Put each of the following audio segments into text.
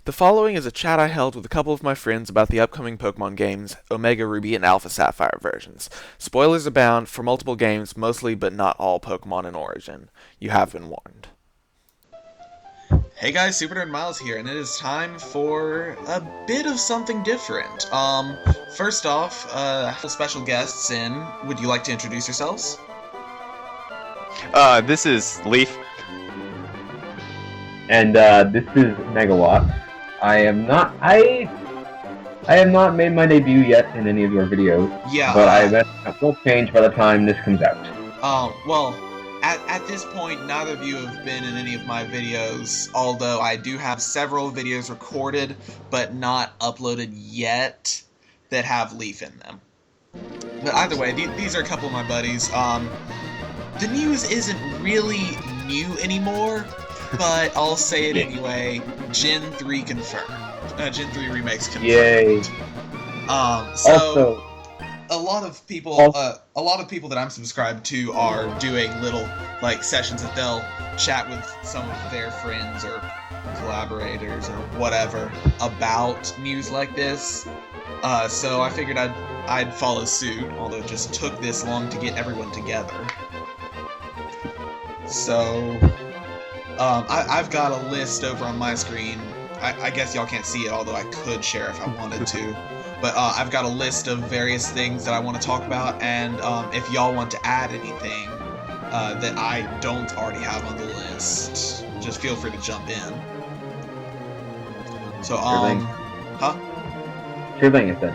The following is a chat I held with a couple of my friends about the upcoming Pokemon games, Omega Ruby and Alpha Sapphire versions. Spoilers abound for multiple games, mostly but not all Pokemon in Origin. You have been warned. Hey guys, Super Nerd Miles here, and it is time for a bit of something different. First off, special guests in. Would you like to introduce yourselves? This is Leaf. And this is Megawatt. I have not made my debut yet in any of your videos. Yeah. But I bet it will change by the time this comes out. Well, at this point, neither of you have been in any of my videos, although I do have several videos recorded, but not uploaded yet, that have Leaf in them. But either way, these are a couple of my buddies. The news isn't really new anymore, but I'll say it anyway. Gen 3 confirmed. Gen 3 remakes confirmed. Yay. Also, a lot of people that I'm subscribed to are doing little sessions that they'll chat with some of their friends or collaborators or whatever about news like this. So I figured I'd follow suit, although it just took this long to get everyone together. So I've got a list over on my screen. I guess y'all can't see it, although I could share if I wanted to. But I've got a list of various things that I want to talk about, and if y'all want to add anything that I don't already have on the list, just feel free to jump in. So, Sure thing. Huh? Sure thing, I said.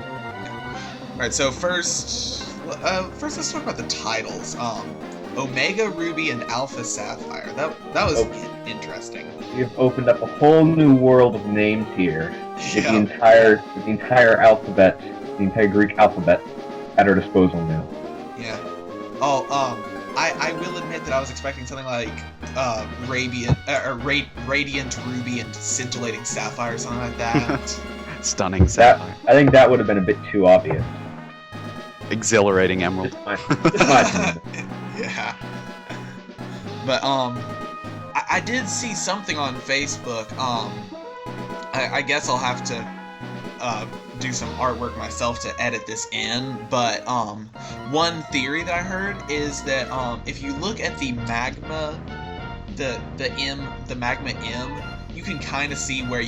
Alright, so first let's talk about the titles. Omega Ruby and Alpha Sapphire. That was interesting. You've opened up a whole new world of names here. With Yeah. the entire alphabet, the entire Greek alphabet at our disposal now. Yeah. Oh, I will admit that I was expecting something like Radiant Ruby and Scintillating Sapphire or something like that. Stunning Sapphire. I think that would have been a bit too obvious. Exhilarating Emerald. Just my opinion. Yeah. But I did see something on Facebook. I guess I'll have to do some artwork myself to edit this in. But one theory that I heard is that if you look at the magma, the magma M, you can kind of see where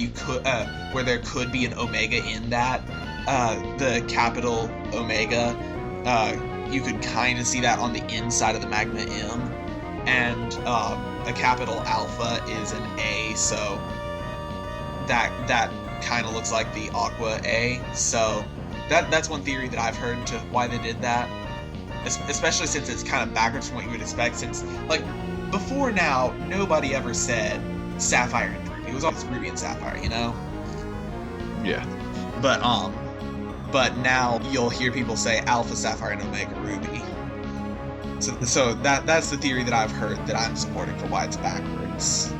where there could be an Omega in that. The capital Omega. You could kind of see that on the inside of the magma M, and a capital Alpha is an A, so that kind of looks like the Aqua A. So that's one theory that I've heard to why they did that, especially since it's kind of backwards from what you would expect. Since before now, nobody ever said Sapphire and Ruby. It was always Ruby and Sapphire, you know? Yeah. But now you'll hear people say Alpha Sapphire and Omega Ruby. So that's the theory that I've heard that I'm supporting for why it's backwards.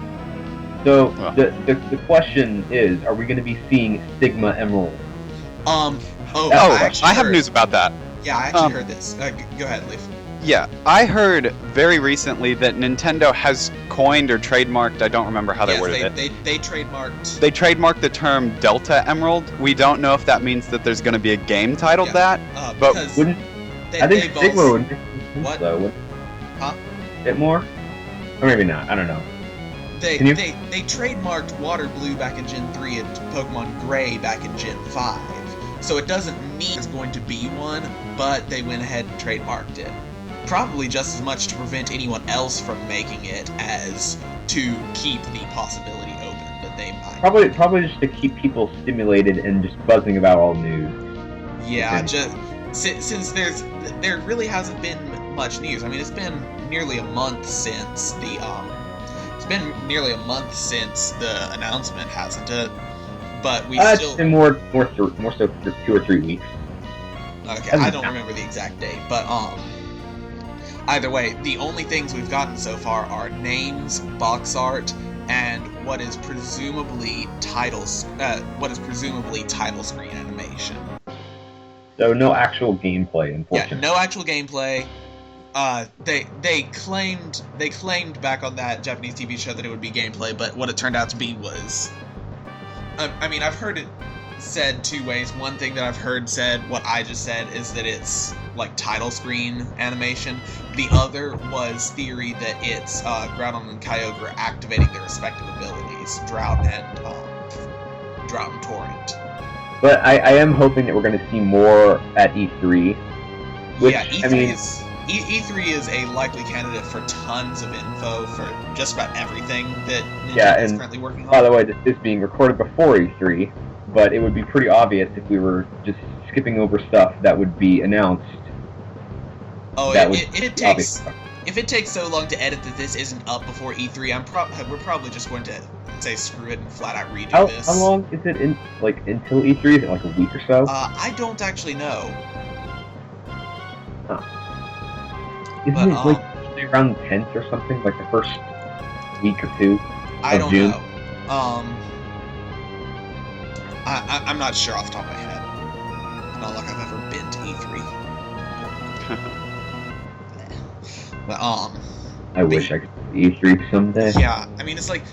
So the question is, are we going to be seeing Sigma Emerald? I have news about that. Yeah, I actually heard this. Go ahead, Leaf. Yeah, I heard very recently that Nintendo has coined or trademarked, I don't remember how they worded it. They trademarked... They trademarked the term Delta Emerald. We don't know if that means that there's going to be a game titled that, but... I think Sigma would make sense, What? though. Huh? A bit more? Or maybe not, I don't know. They trademarked Water Blue back in Gen 3 and Pokemon Gray back in Gen 5. So it doesn't mean there's going to be one, but they went ahead and trademarked it. Probably just as much to prevent anyone else from making it as to keep the possibility open that they might. Probably just to keep people stimulated and just buzzing about all news. Yeah, Okay. just since there really hasn't been much news. I mean, it's been nearly a month since the announcement, hasn't it? But we It's still been more so for 2 or 3 weeks. okay. I don't remember the exact date, but either way, the only things we've gotten so far are names, box art, and what is presumably title screen animation. So no actual gameplay, Yeah, unfortunately. no actual gameplay. They claimed back on that Japanese TV show that it would be gameplay, but what it turned out to be was I mean, I've heard it said two ways. One thing that I've heard said, what I just said, is that it's like title screen animation. The other was theory that it's Groudon and Kyogre activating their respective abilities, Drought and Torrent. But I am hoping that we're going to see more at E3. Which, yeah, E3 is a likely candidate for tons of info for just about everything that Nintendo is currently working on. By the way, this is being recorded before E3, but it would be pretty obvious if we were just skipping over stuff that would be announced. Oh, it takes... If it takes so long to edit that this isn't up before E3, we're probably just going to say screw it and flat out redo this. How long is it until E3? Is it like a week or so? I don't actually know. Huh. Isn't it like around the 10th or something? Like the first week or two of June? Know. I'm not sure off the top of my head. Not like I've ever been to E3. But I wish I could see E3 someday. Yeah, I mean it's like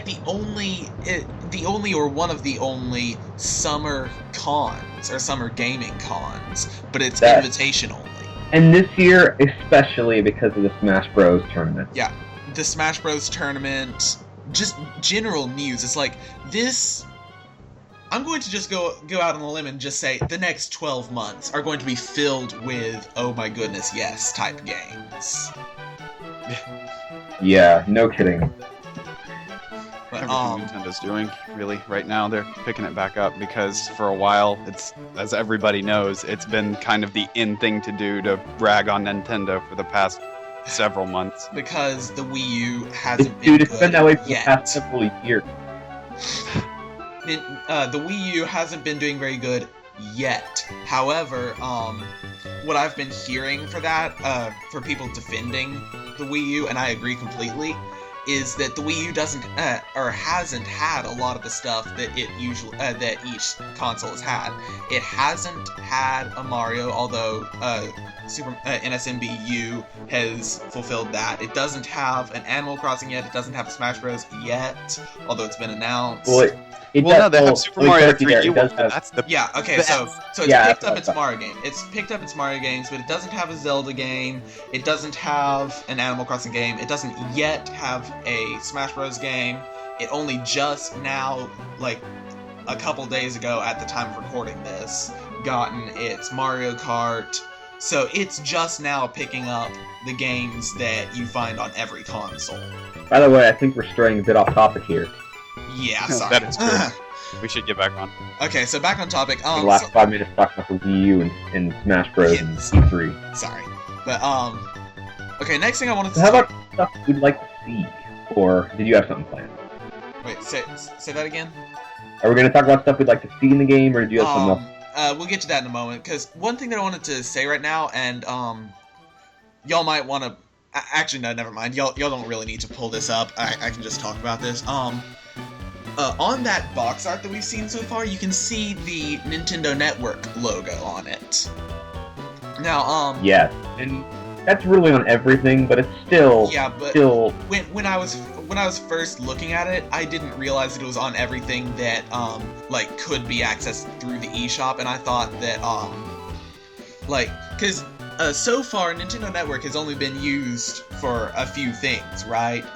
the only or one of the only summer cons or summer gaming cons, but it's invitation only. And this year, especially because of the Smash Bros. Tournament. Yeah, the Smash Bros. Tournament, just general news. It's like this. I'm going to just go out on a limb and just say the next 12 months are going to be filled with oh my goodness yes type games. Yeah, no kidding. But, everything Nintendo's doing, really, right now, they're picking it back up because for a while, it's, as everybody knows, it's been kind of the in thing to do to rag on Nintendo for the past several months. Because the Wii U hasn't been good it's been that way for yet. the past several years. The Wii U hasn't been doing very good yet. However, what I've been hearing for that, for people defending the Wii U, and I agree completely, is that the Wii U doesn't or hasn't had a lot of the stuff that it usually that each console has had. It hasn't had a Mario, although NSMBU has fulfilled that. It doesn't have an Animal Crossing yet. It doesn't have a Smash Bros. Yet, although it's been announced. No, they have Super Mario 3D World, but that's the yeah. Okay, so it's picked up its Mario game. It's picked up its Mario games, but it doesn't have a Zelda game. It doesn't have an Animal Crossing game. It doesn't yet have a Smash Bros. Game. It only just now, like a couple days ago, at the time of recording this, gotten its Mario Kart. So it's just now picking up the games that you find on every console. By the way, I think we're straying a bit off topic here. Yeah, sorry. That is true. We should get back on. Okay, so back on topic. The last 5 minutes talking about the Wii U and Smash Bros. And E3. Sorry, but okay. Next thing I wanted to. How about stuff we'd like to see, or did you have something planned? Wait, say that again. Are we going to talk about stuff we'd like to see in the game, or do you have something else? We'll get to that in a moment. Because one thing that I wanted to say right now, and y'all might want to. Actually, no, never mind. Y'all don't really need to pull this up. I can just talk about this. On that box art that we've seen so far, you can see the Nintendo Network logo on it. Now, yes, and that's really on everything, but it's still when I was first looking at it, I didn't realize that it was on everything that like could be accessed through the eShop, and I thought that because so far Nintendo Network has only been used for a few things, right?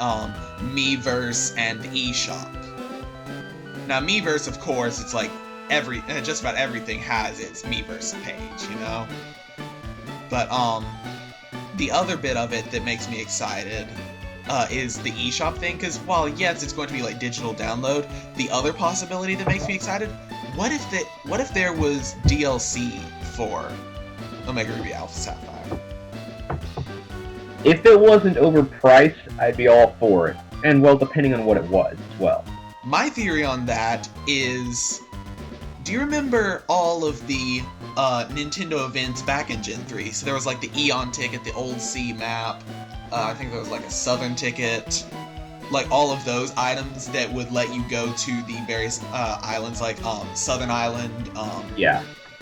Miiverse and the eShop. Now, Miiverse, of course, it's like just about everything has its Miiverse page, you know? But, the other bit of it that makes me excited, is the eShop thing, because while, yes, it's going to be like digital download, the other possibility that makes me excited, what if there was DLC for Omega Ruby Alpha Sapphire? If it wasn't overpriced, I'd be all for it. And, well, depending on what it was, as well. My theory on that is, do you remember all of the Nintendo events back in Gen 3? So there was like the Eon ticket, the Old Sea map, I think there was like a Southern ticket, like all of those items that would let you go to the various islands, like Southern Island,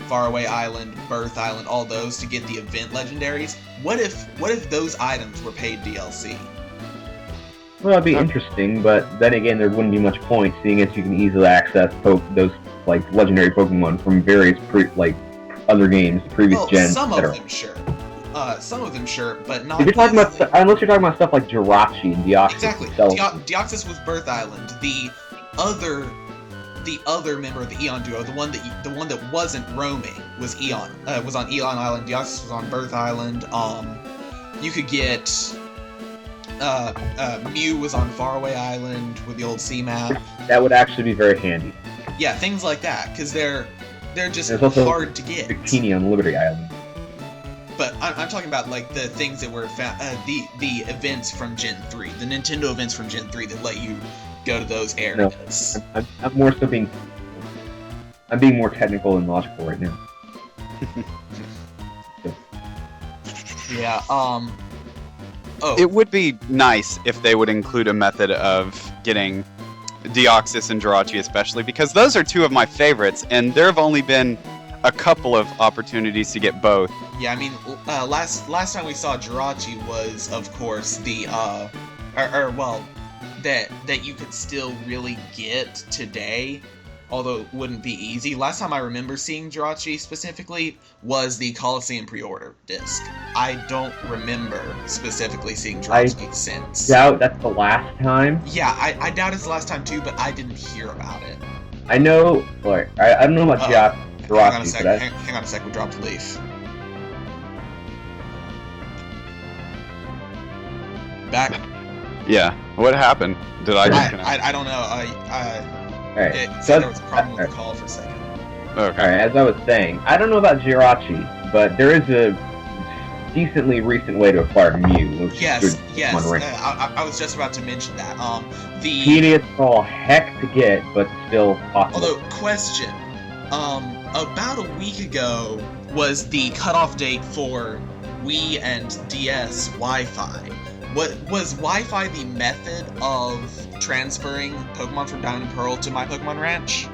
Faraway Island, Birth Island, all those to get the event legendaries. What if those items were paid DLC? Well, it'd be interesting, but then again, there wouldn't be much point, seeing as you can easily access those like legendary Pokemon from various other games, previous gens, some of etc. them, sure. Some of them, sure, but not. If you're talking easily. about, unless you're talking about stuff like Jirachi and Deoxys Exactly. itself. Deoxys was Birth Island. The other member of the Eon duo, the one that wasn't roaming, was Eon. Was on Eon Island. Deoxys was on Birth Island. You could get Mew was on Faraway Island with the old sea map. That would actually be very handy. Yeah, things like that, because they're just There's also hard to get. Bikini on Liberty Island. But I'm talking about like the things that were the events from Gen 3, the Nintendo events from Gen 3 that let you go to those areas. No, I'm more so being more technical and logical right now. Yeah. It would be nice if they would include a method of getting Deoxys and Jirachi especially, because those are two of my favorites, and there have only been a couple of opportunities to get both. Yeah, I mean, last time we saw Jirachi was, of course, the that you could still really get today, although it wouldn't be easy. Last time I remember seeing Jirachi specifically was the Coliseum pre-order disc. I don't remember specifically seeing Jirachi since. Doubt that's the last time. Yeah, I doubt it's the last time too, but I didn't hear about it. I know, like, I don't know about Jirachi, Hang on a sec. but Hang on a sec. We dropped a leaf. Back. Yeah. What happened? Did I disconnect? I don't know. Alright, It said there was a problem with the call for a second. Okay. Alright, as I was saying, I don't know about Jirachi, but there is a decently recent way to acquire Mew. Which Yes. is Pokemon Ring. I was just about to mention that. The Tedious all heck to get, but still possible. although question, about a week ago was the cutoff date for Wii and DS Wi-Fi. What was Wi-Fi the method of transferring Pokemon from Diamond and Pearl to My Pokemon Ranch?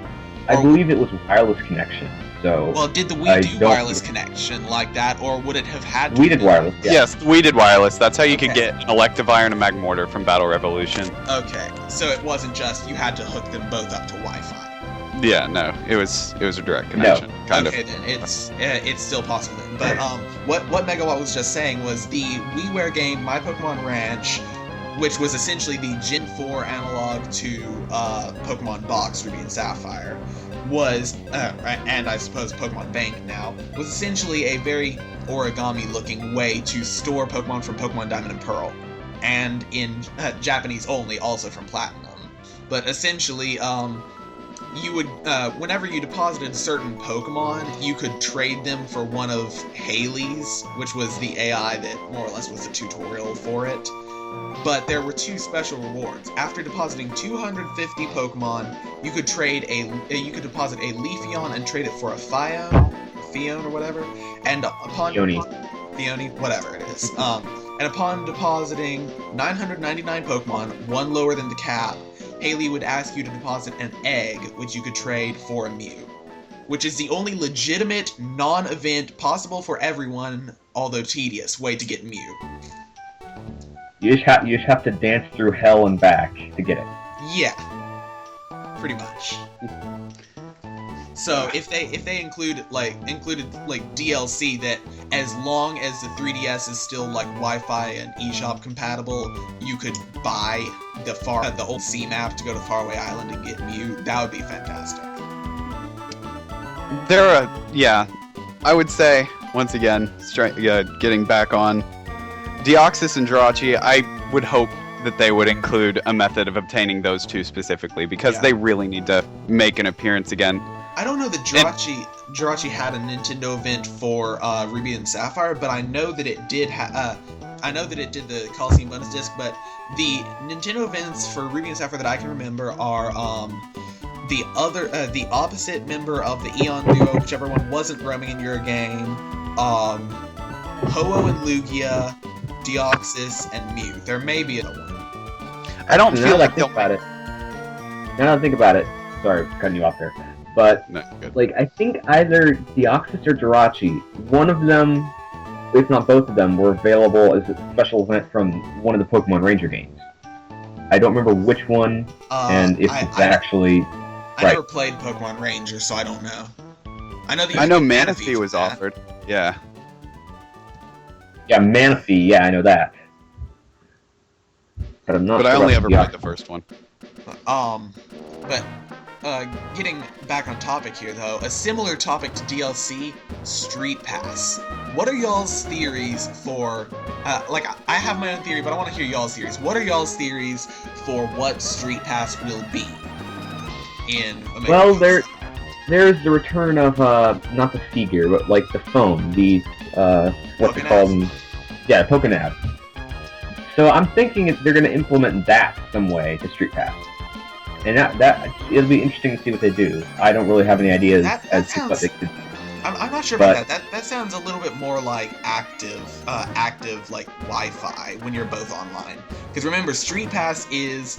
I believe it was wireless connection. So Well, did the I Wii do don't- wireless connection like that, or would it have had to we did be- wireless. Yeah. Yes, we did wireless. That's how you could Okay. get an Electivire and a Magmortar from Battle Revolution. Okay, so it wasn't just you had to hook them both up to Wi-Fi. Yeah, no, it was a direct connection, kind Okay, then it's still possible then. But what Megawott was just saying was the WiiWare game My Pokemon Ranch, which was essentially the Gen 4 analog to Pokemon Box, Ruby and Sapphire, was and I suppose Pokemon Bank now, was essentially a very origami-looking way to store Pokemon from Pokemon Diamond and Pearl, and in Japanese only, also from Platinum. But essentially, you would, whenever you deposited certain Pokemon, you could trade them for one of Haley's, which was the AI that more or less was the tutorial for it. But there were two special rewards. After depositing 250 Pokemon, you could deposit a Leafeon and trade it for a Phione or whatever. And upon Phione, whatever it is. And upon depositing 999 Pokemon, one lower than the cap, Haley would ask you to deposit an egg, which you could trade for a Mew. Which is the only legitimate, non-event, possible for everyone, although tedious, way to get Mew. You just have to dance through hell and back to get it. Yeah. Pretty much. So if they included DLC that as long as the 3DS is still like Wi-Fi and eShop compatible, you could buy the old C map to go to Faraway Island and get Mew, that would be fantastic. I would say, once again, getting back on Deoxys and Jirachi, I would hope that they would include a method of obtaining those two specifically, because they really need to make an appearance again. I don't know that Jirachi had a Nintendo event for Ruby and Sapphire, but I know that it did. I know that it did the Coliseum bonus disc, but the Nintendo events for Ruby and Sapphire that I can remember are the opposite member of the Eon duo, whichever one wasn't roaming in your game, Ho-Oh and Lugia, Deoxys, and Mew. There may be another one. I don't feel like think about it. Now that I think about it, sorry for cutting you off there, but No, good. like I think either Deoxys or Jirachi, one of them, if not both of them, were available as a special event from one of the Pokemon Ranger games. I don't remember which one, and if it's actually. I never played Pokemon Ranger, so I don't know. I know Manaphy was offered. Yeah. Yeah, Manaphy. Yeah, I know that. But I'm not. But I only ever played the first one. But getting back on topic here, though, a similar topic to DLC, Street Pass. What are y'all's theories for? I have my own theory, but I want to hear y'all's theories. What are y'all's theories for what Street Pass will be in Omega? Well, there's the return of not the Sea Gear, but like the phone, the what's it called? Yeah, Pokénav. So I'm thinking they're going to implement that some way to Street Pass, and that it'll be interesting to see what they do. I don't really have any ideas as to what they could do. I'm not sure about that. That sounds a little bit more like active like Wi-Fi when you're both online. Because remember, Street Pass is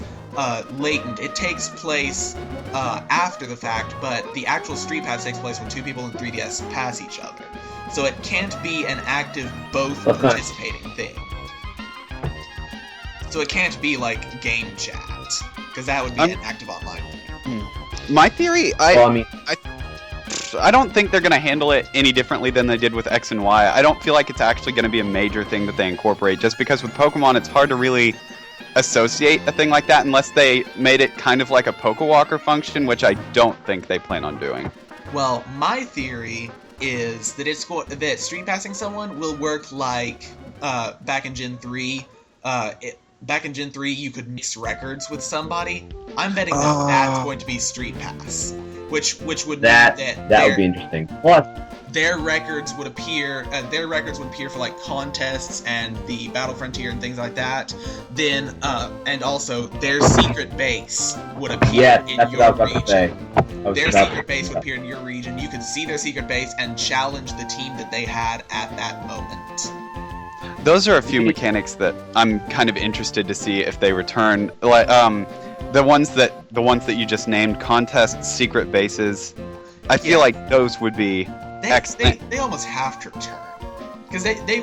latent. It takes place after the fact, but the actual Street Pass takes place when two people in 3DS pass each other. So it can't be an active both participating thing. So it can't be like game chat, because that would be an active online thing. My theory, I don't think they're going to handle it any differently than they did with X and Y. I don't feel like it's actually going to be a major thing that they incorporate, just because with Pokemon it's hard to really associate a thing like that unless they made it kind of like a Pokewalker function, which I don't think they plan on doing. Well, my theory is that that Street Passing someone will work like back in Gen 3. Back in Gen 3, you could mix records with somebody. I'm betting that that's going to be Street Pass, which would mean that would be interesting. Plus, their records would appear. Their records would appear for like contests and the Battle Frontier and things like that. Then, and also their secret base would appear in your region. Their secret base would appear in your region. You could see their secret base and challenge the team that they had at that moment. Those are a few mechanics that I'm kind of interested to see if they return. Like the ones that you just named, contests, secret bases. I feel like those would be excellent. They almost have to return because they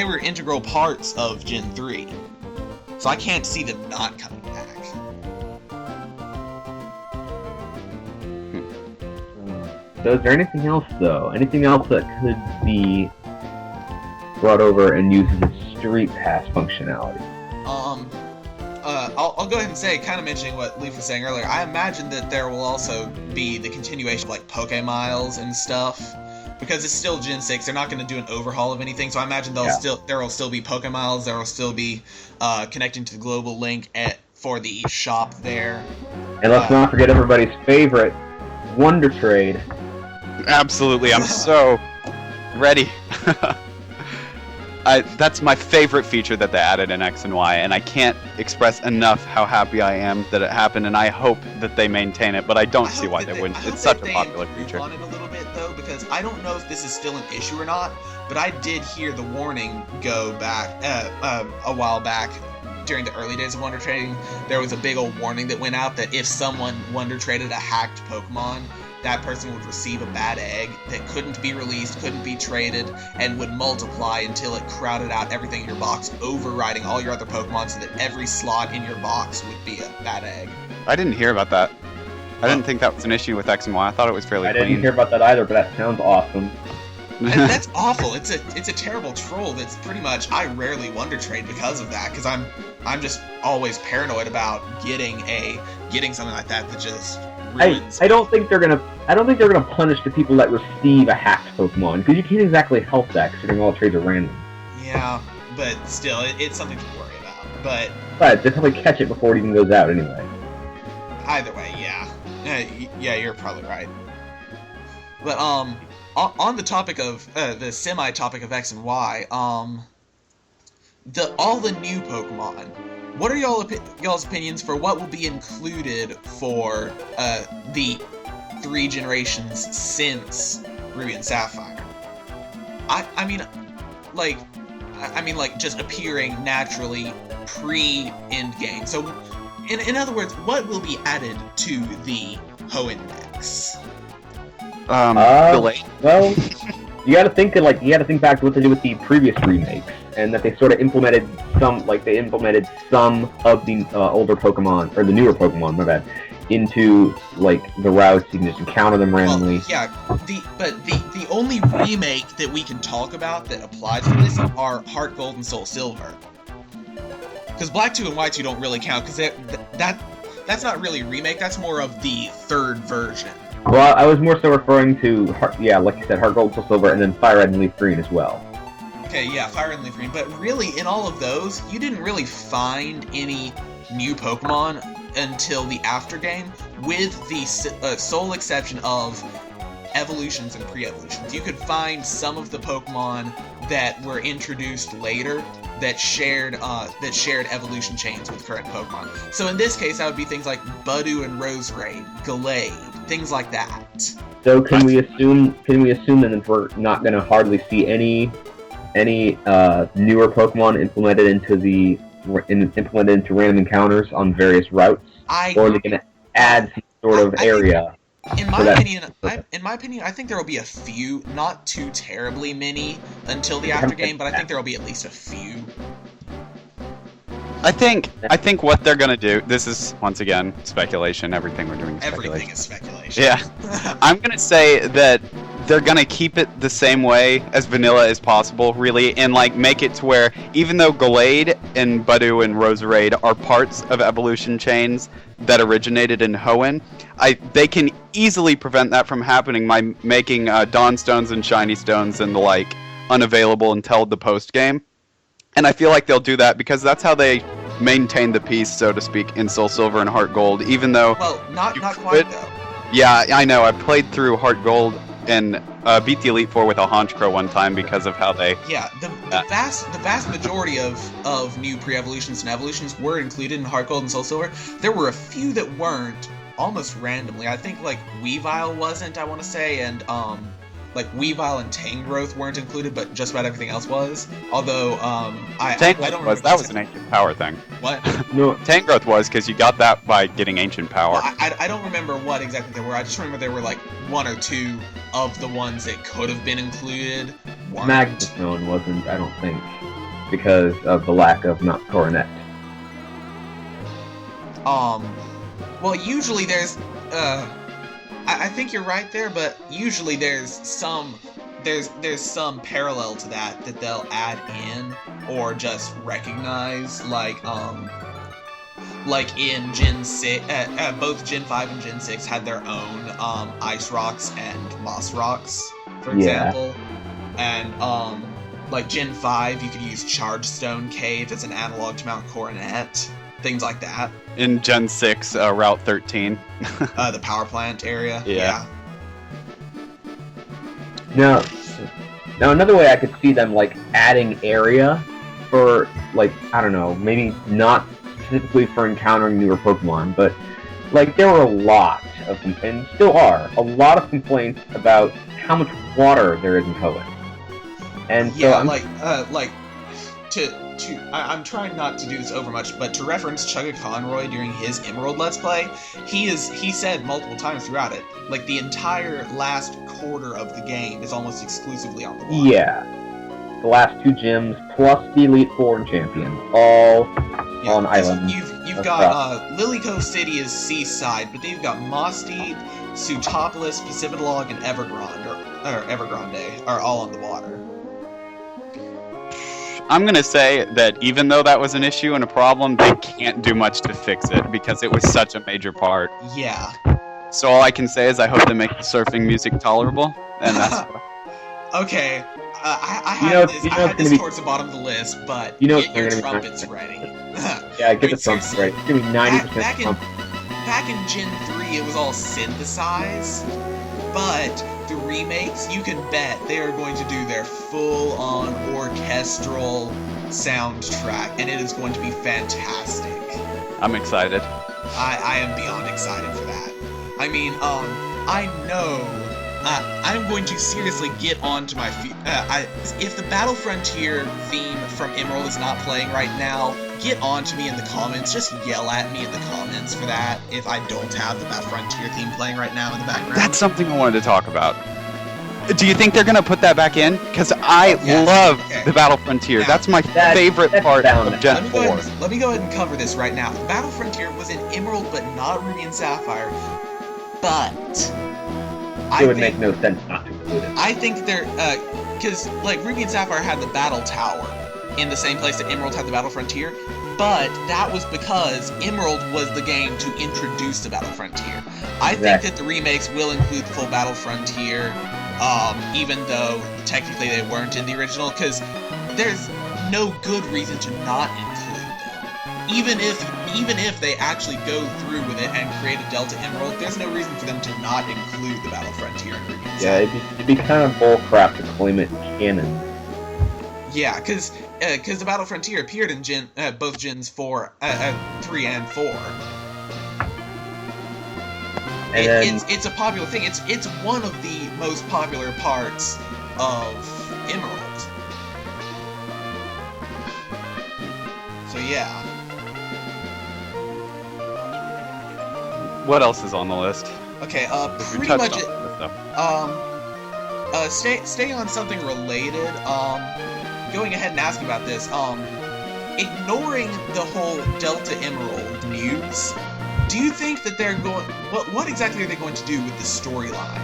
were integral parts of Gen 3. So I can't see them not coming back. So is there anything else though? Anything else that could be brought over and uses the Street Pass functionality? I'll go ahead and say, kind of mentioning what Leaf was saying earlier, I imagine that there will also be the continuation of like Pokémiles and stuff, because it's still Gen 6. They're not going to do an overhaul of anything, so I imagine there will still be Pokémiles. There will still be connecting to the global link for the shop there. And let's not forget everybody's favorite Wonder Trade. Absolutely, I'm so ready. That's my favorite feature that they added in X and Y, and I can't express enough how happy I am that it happened, and I hope that they maintain it, but I don't see why they wouldn't. It's such a popular feature. On it a little bit, though, because I don't know if this is still an issue or not, but I did hear the warning go back a while back. During the early days of Wonder Trading, there was a big old warning that went out that if someone Wonder Traded a hacked Pokemon, that person would receive a bad egg that couldn't be released, couldn't be traded, and would multiply until it crowded out everything in your box, overriding all your other Pokemon so that every slot in your box would be a bad egg. I didn't hear about that. I didn't think that was an issue with X and Y. I thought it was fairly clean. I didn't hear about that either, but that sounds awesome. And that's awful. It's a terrible troll that's pretty much, I rarely Wonder Trade because of that, because I'm just always paranoid about getting something like that just ruins. I don't think they're gonna punish the people that receive a hacked Pokemon, because you can't exactly help that considering all trades are random. Yeah, but still, it's something to worry about. But they probably catch it before it even goes out anyway. Either way, yeah, you're probably right. But on the topic of the semi-topic of X and Y, all the new Pokemon. What are y'all's opinions for what will be included for the 3 generations since Ruby and Sapphire? I mean, just appearing naturally pre-end game. So, in other words, what will be added to the Ho Index? Well, you gotta think back to what they did with the previous remakes, and that they sort of implemented some of the older Pokemon, or the newer Pokemon, my bad, into like the routes. You can just encounter them randomly. Well, yeah, the only remake that we can talk about that applies to this are Heart Gold and Soul Silver. Because Black 2 and White 2 don't really count, because that's not really a remake, that's more of the third version. Well, I was more so referring to, like you said, Heart Gold, Soul Silver, and then Fire Red and Leaf Green as well. Okay, yeah, Fire Red and Leaf Green, but really, in all of those, you didn't really find any new Pokemon until the after game, with the sole exception of evolutions and pre-evolutions. You could find some of the Pokemon that were introduced later that shared evolution chains with current Pokemon. So in this case, that would be things like Budew and Roserade, Gallade, things like that. So can we assume then that we're not going to hardly see any newer Pokemon implemented into random encounters on various routes, or are they going to add some sort of area? In my opinion, I think there will be a few, not too terribly many until the after game, but I think there will be at least a few. I think what they're gonna do. This is once again speculation. Everything we're doing is speculation. Everything is speculation. Yeah, I'm gonna say that they're gonna keep it the same way as vanilla as possible, really, and like make it to where even though Gallade and Budew and Roserade are parts of evolution chains that originated in Hoenn, they can easily prevent that from happening by making Dawn Stones and Shiny Stones and the like unavailable until the post game. And I feel like they'll do that because that's how they maintain the peace, so to speak, in Soul Silver and Heart Gold, even though... Well, not quite, though. Yeah, I know. I played through Heart Gold and beat the Elite Four with a Honchkrow one time because of how they... Yeah, the vast majority of new pre-evolutions and evolutions were included in Heart Gold and Soul Silver. There were a few that weren't, almost randomly. I think, like, Weavile wasn't, I want to say, and, like, Weavile and Tangrowth weren't included, but just about everything else was. Although, I don't remember. That was an ancient power thing. What? No, Tangrowth was, because you got that by getting ancient power. Well, I don't remember what exactly they were. I just remember there were, like, one or two of the ones that could have been included weren't. Magnezone wasn't, I don't think, because of the lack of Mount Coronet. Well, usually there's, I think you're right there, but usually there's some parallel to that they'll add in or just recognize, like in Gen 6, both Gen 5 and Gen 6 had their own Ice Rocks and Moss Rocks, for example. And like Gen 5, you could use Charge Stone Cave as an analog to Mount Coronet, things like that. In Gen 6, Route 13. The power plant area. Yeah. Now another way I could see them, like, adding area for, like, I don't know, maybe not specifically for encountering newer Pokemon, but, like, there were a lot of, and still are, a lot of complaints about how much water there is in Hoenn. And so I'm trying not to do this over much, but to reference Chugga Conroy during his Emerald Let's Play, he said multiple times throughout it, like, the entire last quarter of the game is almost exclusively on the water. Yeah. The last two gyms, plus the Elite Four and Champion, all on islands. You've got Lilycove City is seaside, but then you've got Moss Deep, Sutopolis, Precipitolog, and Evergrande are all on the water. I'm going to say that even though that was an issue and a problem, they can't do much to fix it because it was such a major part. Yeah. So all I can say is I hope they make the surfing music tolerable, and that's... Okay, I had this towards the bottom of the list, but get your trumpets ready. Yeah, get the trumpets ready. It's going to be 90% trumpets. Back in Gen 3, it was all synthesized, but the remakes, you can bet they are going to do their full-on orchestral soundtrack, and it is going to be fantastic. I'm excited. I am beyond excited for that. I mean, I know I'm going to seriously get onto my feet. If the Battle Frontier theme from Emerald is not playing right now, get on to me in the comments. Just yell at me in the comments for that if I don't have the Battle Frontier theme playing right now in the background. That's something I wanted to talk about. Do you think they're gonna put that back in? Because I Yes. love Okay. the Battle Frontier. Now, That's my that's favorite part down. of Gen Let me, 4. let me go ahead and cover this right now. Battle Frontier was in Emerald, but not Ruby and Sapphire. But It would make no sense not to include it. I think they're because like Ruby and Sapphire had the Battle Tower in the same place that Emerald had the Battle Frontier, but that was because Emerald was the game to introduce the Battle Frontier. I think that the remakes will include the full Battle Frontier, even though technically they weren't in the original, because there's no good reason to not include them. Even if they actually go through with it and create a Delta Emerald, there's no reason for them to not include the Battle Frontier in Ruby and Yeah, Sapphire. it'd be kind of bullcrap to claim it canon. Yeah, because the Battle Frontier appeared in both Gens 3 and 4. And then, It's a popular thing. It's one of the most popular parts of Emerald. So yeah. What else is on the list? Okay. We Pretty touched much. on this stuff. Stay on something related. Going ahead and asking about this. Ignoring the whole Delta Emerald news. Do you think that they're going... What exactly are they going to do with the storyline?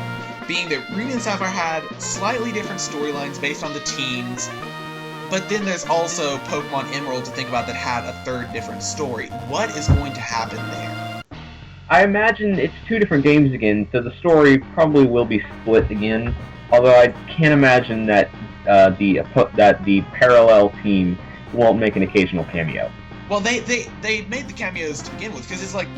Being that Ruby and Sapphire had slightly different storylines based on the teams, but then there's also Pokemon Emerald to think about that had a third different story. What is going to happen there? I imagine it's two different games again, so the story probably will be split again. Although I can't imagine that the parallel team won't make an occasional cameo. Well, they made the cameos to begin with, because it's like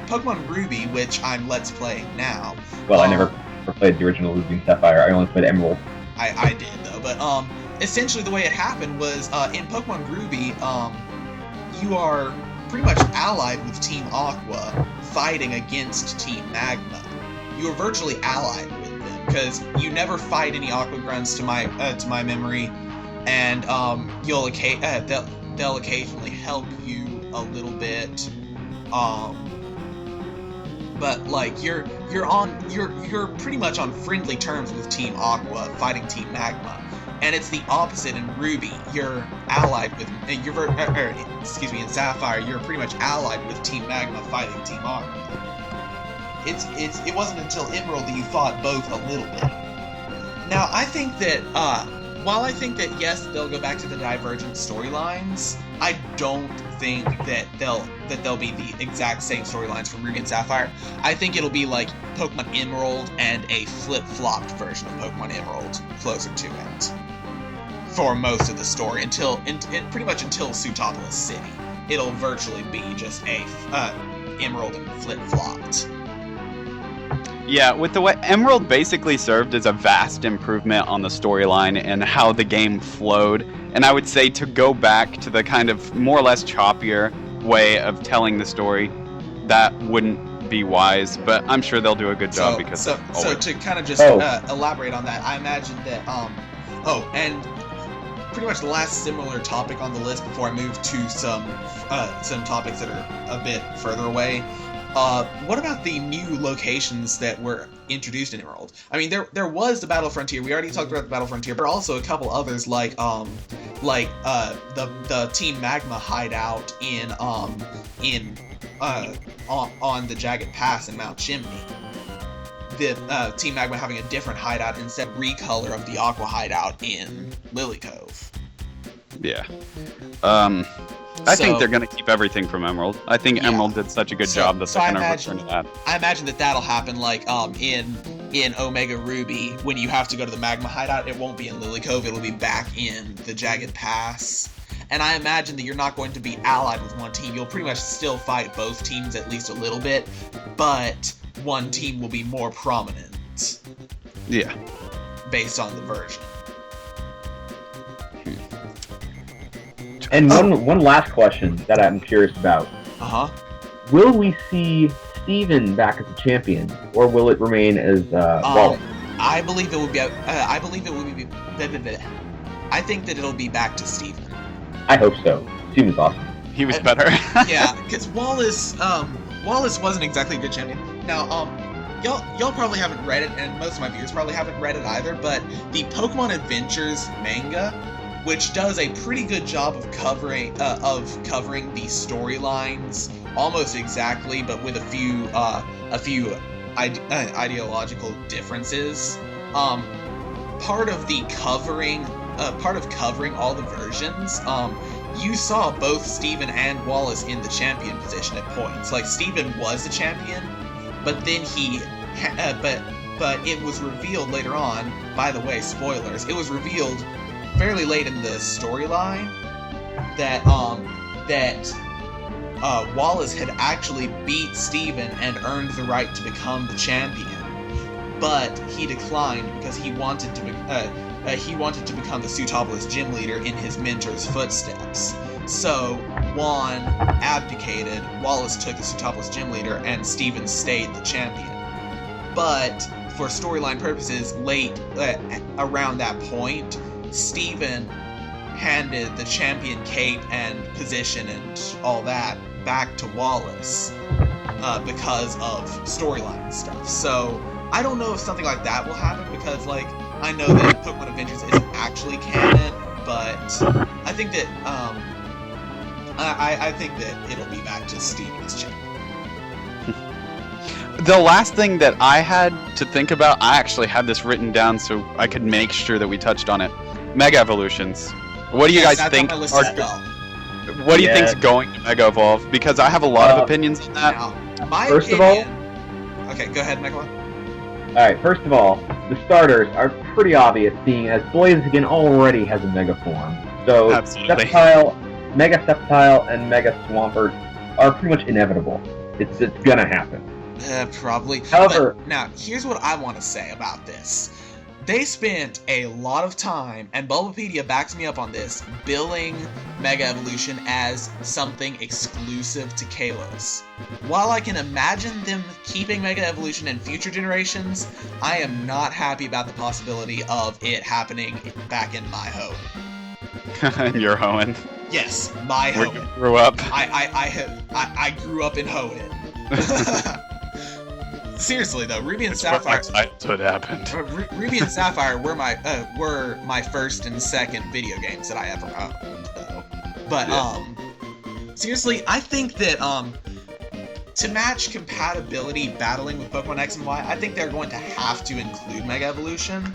Pokemon Ruby, which I'm Let's Playing now. Well, I never played the original Ruby and Sapphire. I only played Emerald. I did, though. But essentially the way it happened was in Pokemon Ruby, you are pretty much allied with Team Aqua fighting against Team Magma. You are virtually allied with them, because you never fight any Aqua Grunts to my memory, and they'll occasionally help you a little bit, but like you're pretty much on friendly terms with Team Aqua fighting Team Magma, and it's the opposite in Ruby. You're allied with in Sapphire you're pretty much allied with Team Magma fighting Team Aqua. It wasn't until Emerald that you fought both a little bit. Now I think that while I think that yes, they'll go back to the divergent storylines, I don't think that they'll be the exact same storylines from Ruby and Sapphire. I think it'll be like Pokemon Emerald and a flip-flopped version of Pokemon Emerald closer to it for most of the story pretty much until Sootopolis City. It'll virtually be just a Emerald and flip-flopped. Yeah, with the way Emerald basically served as a vast improvement on the storyline and how the game flowed, and I would say to go back to the kind of more or less choppier way of telling the story, that wouldn't be wise, but I'm sure they'll do a good job because so to kind of just elaborate on that, I imagine that and pretty much the last similar topic on the list before I move to some topics that are a bit further away. What about the new locations that were introduced in Emerald? I mean, there was the Battle Frontier. We already talked about the Battle Frontier, but also a couple others like the Team Magma hideout on the Jagged Pass in Mount Chimney. The Team Magma having a different hideout instead of recolor of the Aqua hideout in Lily Cove. Yeah. I think they're going to keep everything from Emerald. I think Emerald did such a good job that they're going to return to that. I imagine that'll happen like in Omega Ruby, when you have to go to the Magma hideout, it won't be in Lily Cove, it'll be back in the Jagged Pass. And I imagine that you're not going to be allied with one team. You'll pretty much still fight both teams at least a little bit, but one team will be more prominent. Yeah. Based on the version. And one last question that I'm curious about. Will we see Steven back as a champion, or will it remain as Wallace? I believe it will be. I think that it'll be back to Steven. I hope so. Steven's awesome. He was better. Yeah, because Wallace wasn't exactly a good champion. Now, y'all probably haven't read it, and most of my viewers probably haven't read it either, but the Pokemon Adventures manga, which does a pretty good job of covering the storylines almost exactly, but with a few ideological differences. Part of covering all the versions, you saw both Steven and Wallace in the champion position at points. Like, Steven was the champion, but then but it was revealed later on, by the way, spoilers, it was revealed fairly late in the storyline that Wallace had actually beat Steven and earned the right to become the champion. But he declined because he wanted to become the Sutopolis gym leader in his mentor's footsteps. So Juan abdicated, Wallace took the Sutopolis gym leader, and Steven stayed the champion. But for storyline purposes, late around that point, Steven handed the champion cape and position and all that back to Wallace because of storyline stuff. So I don't know if something like that will happen, because, like, I know that Pokemon Adventures isn't actually canon, but I think that I think that it'll be back to Steven as champion. The last thing that I had to think about, I actually had this written down so I could make sure that we touched on it. Mega Evolutions. What do you guys think? What do you think's going to Mega Evolve? Because I have a lot of opinions on that. Now, okay, go ahead, Megawott. Alright, first of all, the starters are pretty obvious, seeing as Blaziken already has a Mega form. So, Absolutely. Mega Sceptile, and Mega Swampert are pretty much inevitable. It's gonna happen. Probably. However, but now, here's what I want to say about this. They spent a lot of time, and Bulbapedia backs me up on this, billing Mega Evolution as something exclusive to Kalos. While I can imagine them keeping Mega Evolution in future generations, I am not happy about the possibility of it happening back in my home. You're Hoenn. Yes, my Where Hoenn. you grew up. I grew up in Hoenn. Seriously though, Ruby and Sapphire. That's what happened. Ruby and Sapphire were my first and second video games that I ever owned, though. But seriously, I think that to match compatibility battling with Pokemon X and Y, I think they're going to have to include Mega Evolution.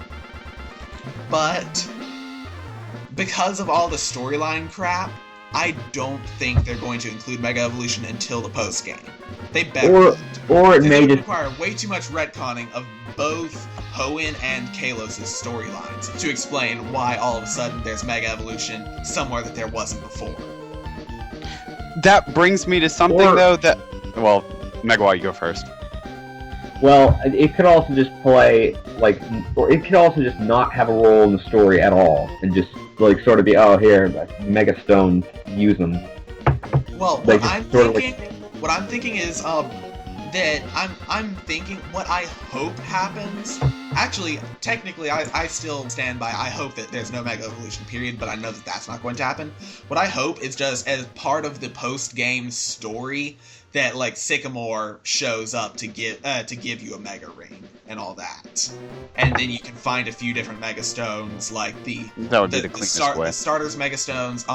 But because of all the storyline crap, I don't think they're going to include Mega Evolution until the post game. They better. Or it may just require way too much retconning of both Hoenn and Kalos' storylines to explain why all of a sudden there's Mega Evolution somewhere that there wasn't before. That brings me to something though that, well, Megawott, you go first. Well, it could also just play like, or it could also just not have a role in the story at all, and just like sort of be, oh here, Mega Stones, use them. Well, Like, what I'm thinking is that I'm thinking what I hope happens. Actually, technically, I still stand by I hope that there's no Mega Evolution period, but I know that that's not going to happen. What I hope is just as part of the post-game story that like Sycamore shows up to give you a Mega Ring and all that, and then you can find a few different Mega Stones like the starters Mega Stones.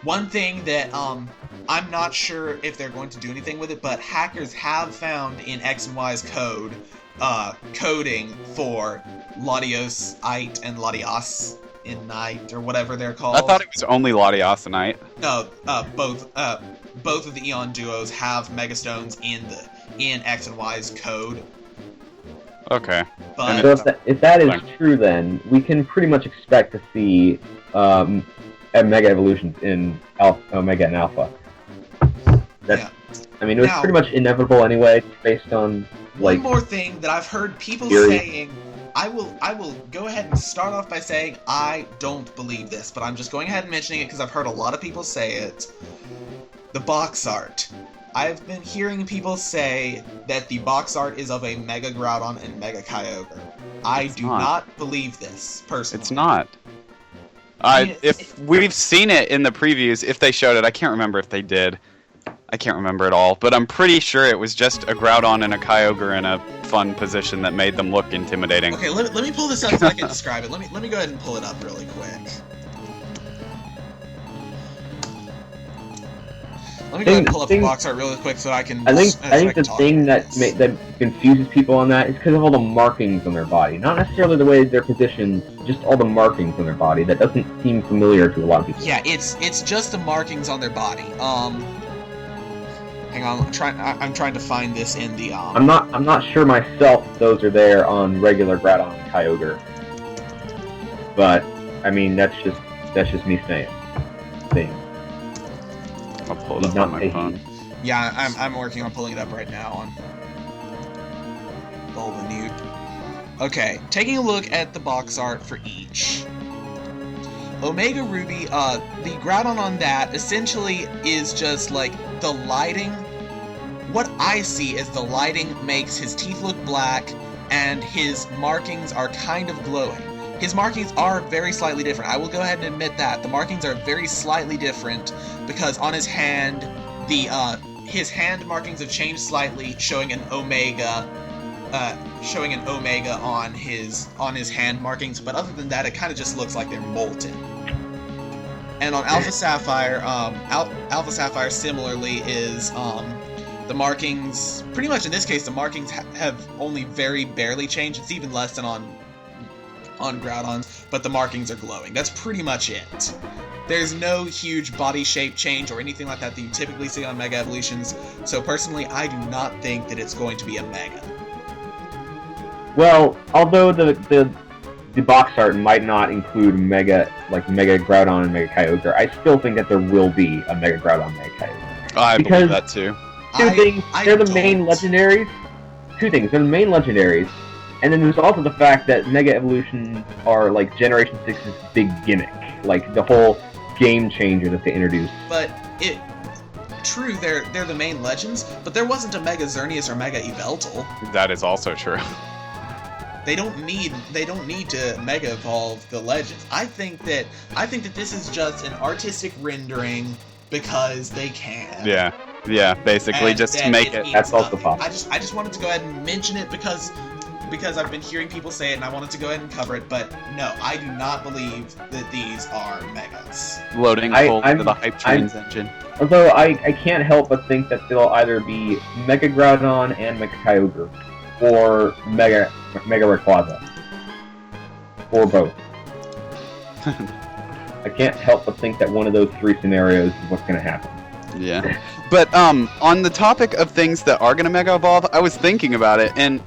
One thing that I'm not sure if they're going to do anything with it, but hackers have found in X and Y's code coding for Latiosite and Latiasinite or whatever they're called. I thought it was only Latiasinite. No, both of the Eon duos have Megastones in X and Y's code. Okay. But So if that is true, then we can pretty much expect to see a Mega Evolution in Omega and Alpha. yeah. I mean, it was pretty much inevitable anyway, based on like. One more thing that I've heard people saying. I will go ahead and start off by saying I don't believe this, but I'm just going ahead and mentioning it because I've heard a lot of people say it. The box art. I've been hearing people say that the box art is of a Mega Groudon and Mega Kyogre. I do not believe this, personally. It's not. If we've seen it in the previews, if they showed it, I can't remember if they did. I can't remember it all, but I'm pretty sure it was just a Groudon and a Kyogre in a fun position that made them look intimidating. Okay, let me pull this up so I can describe it. Let me go ahead and pull it up really quick. Let me go ahead and pull up the box art really quick so I can. I think the thing that confuses people on that is because of all the markings on their body. Not necessarily the way they're positioned, just all the markings on their body. That doesn't seem familiar to a lot of people. Yeah, it's just the markings on their body. Hang on, I'm trying to find this in the I'm not sure myself if those are there on regular Groudon and Kyogre. But I mean that's just me saying. I'll pull it up on my phone. Yeah, I'm working on pulling it up right now on Bulbanute. Okay, taking a look at the box art for each. Omega Ruby, the Groudon on that essentially is just like the lighting. What I see is the lighting makes his teeth look black and his markings are kind of glowing. His markings are very slightly different. I will go ahead and admit that. The markings are very slightly different because on his hand, his hand markings have changed slightly, showing an omega on his hand markings. But other than that, it kind of just looks like they're molten. And on Alpha Sapphire, Alpha Sapphire similarly is the markings. Pretty much in this case, the markings have only very barely changed. It's even less than on Groudon, but the markings are glowing. That's pretty much it. There's no huge body shape change or anything like that you typically see on Mega Evolutions, so personally, I do not think that it's going to be a Mega. Well, although the box art might not include Mega Groudon and Mega Kyogre, I still think that there will be a Mega Groudon, Mega Kyogre. I believe that too. Two things, they're the main legendaries. And then there's also the fact that Mega Evolutions are like Generation 6's big gimmick, like the whole game changer that they introduced. But true, they're the main legends, but there wasn't a Mega Xerneas or Mega Yveltal. That is also true. They don't need to Mega Evolve the legends. I think that this is just an artistic rendering because they can. Yeah, basically and just to make it. That's also possible. I just wanted to go ahead and mention it because I've been hearing people say it and I wanted to go ahead and cover it, but no, I do not believe that these are Megas. Loading full into the Hype Trains engine. Although I can't help but think that they'll either be Mega Groudon and Mega Kyogre, or Mega Rayquaza, or both. I can't help but think that one of those three scenarios is what's going to happen. Yeah. But on the topic of things that are going to Mega Evolve, I was thinking about it, and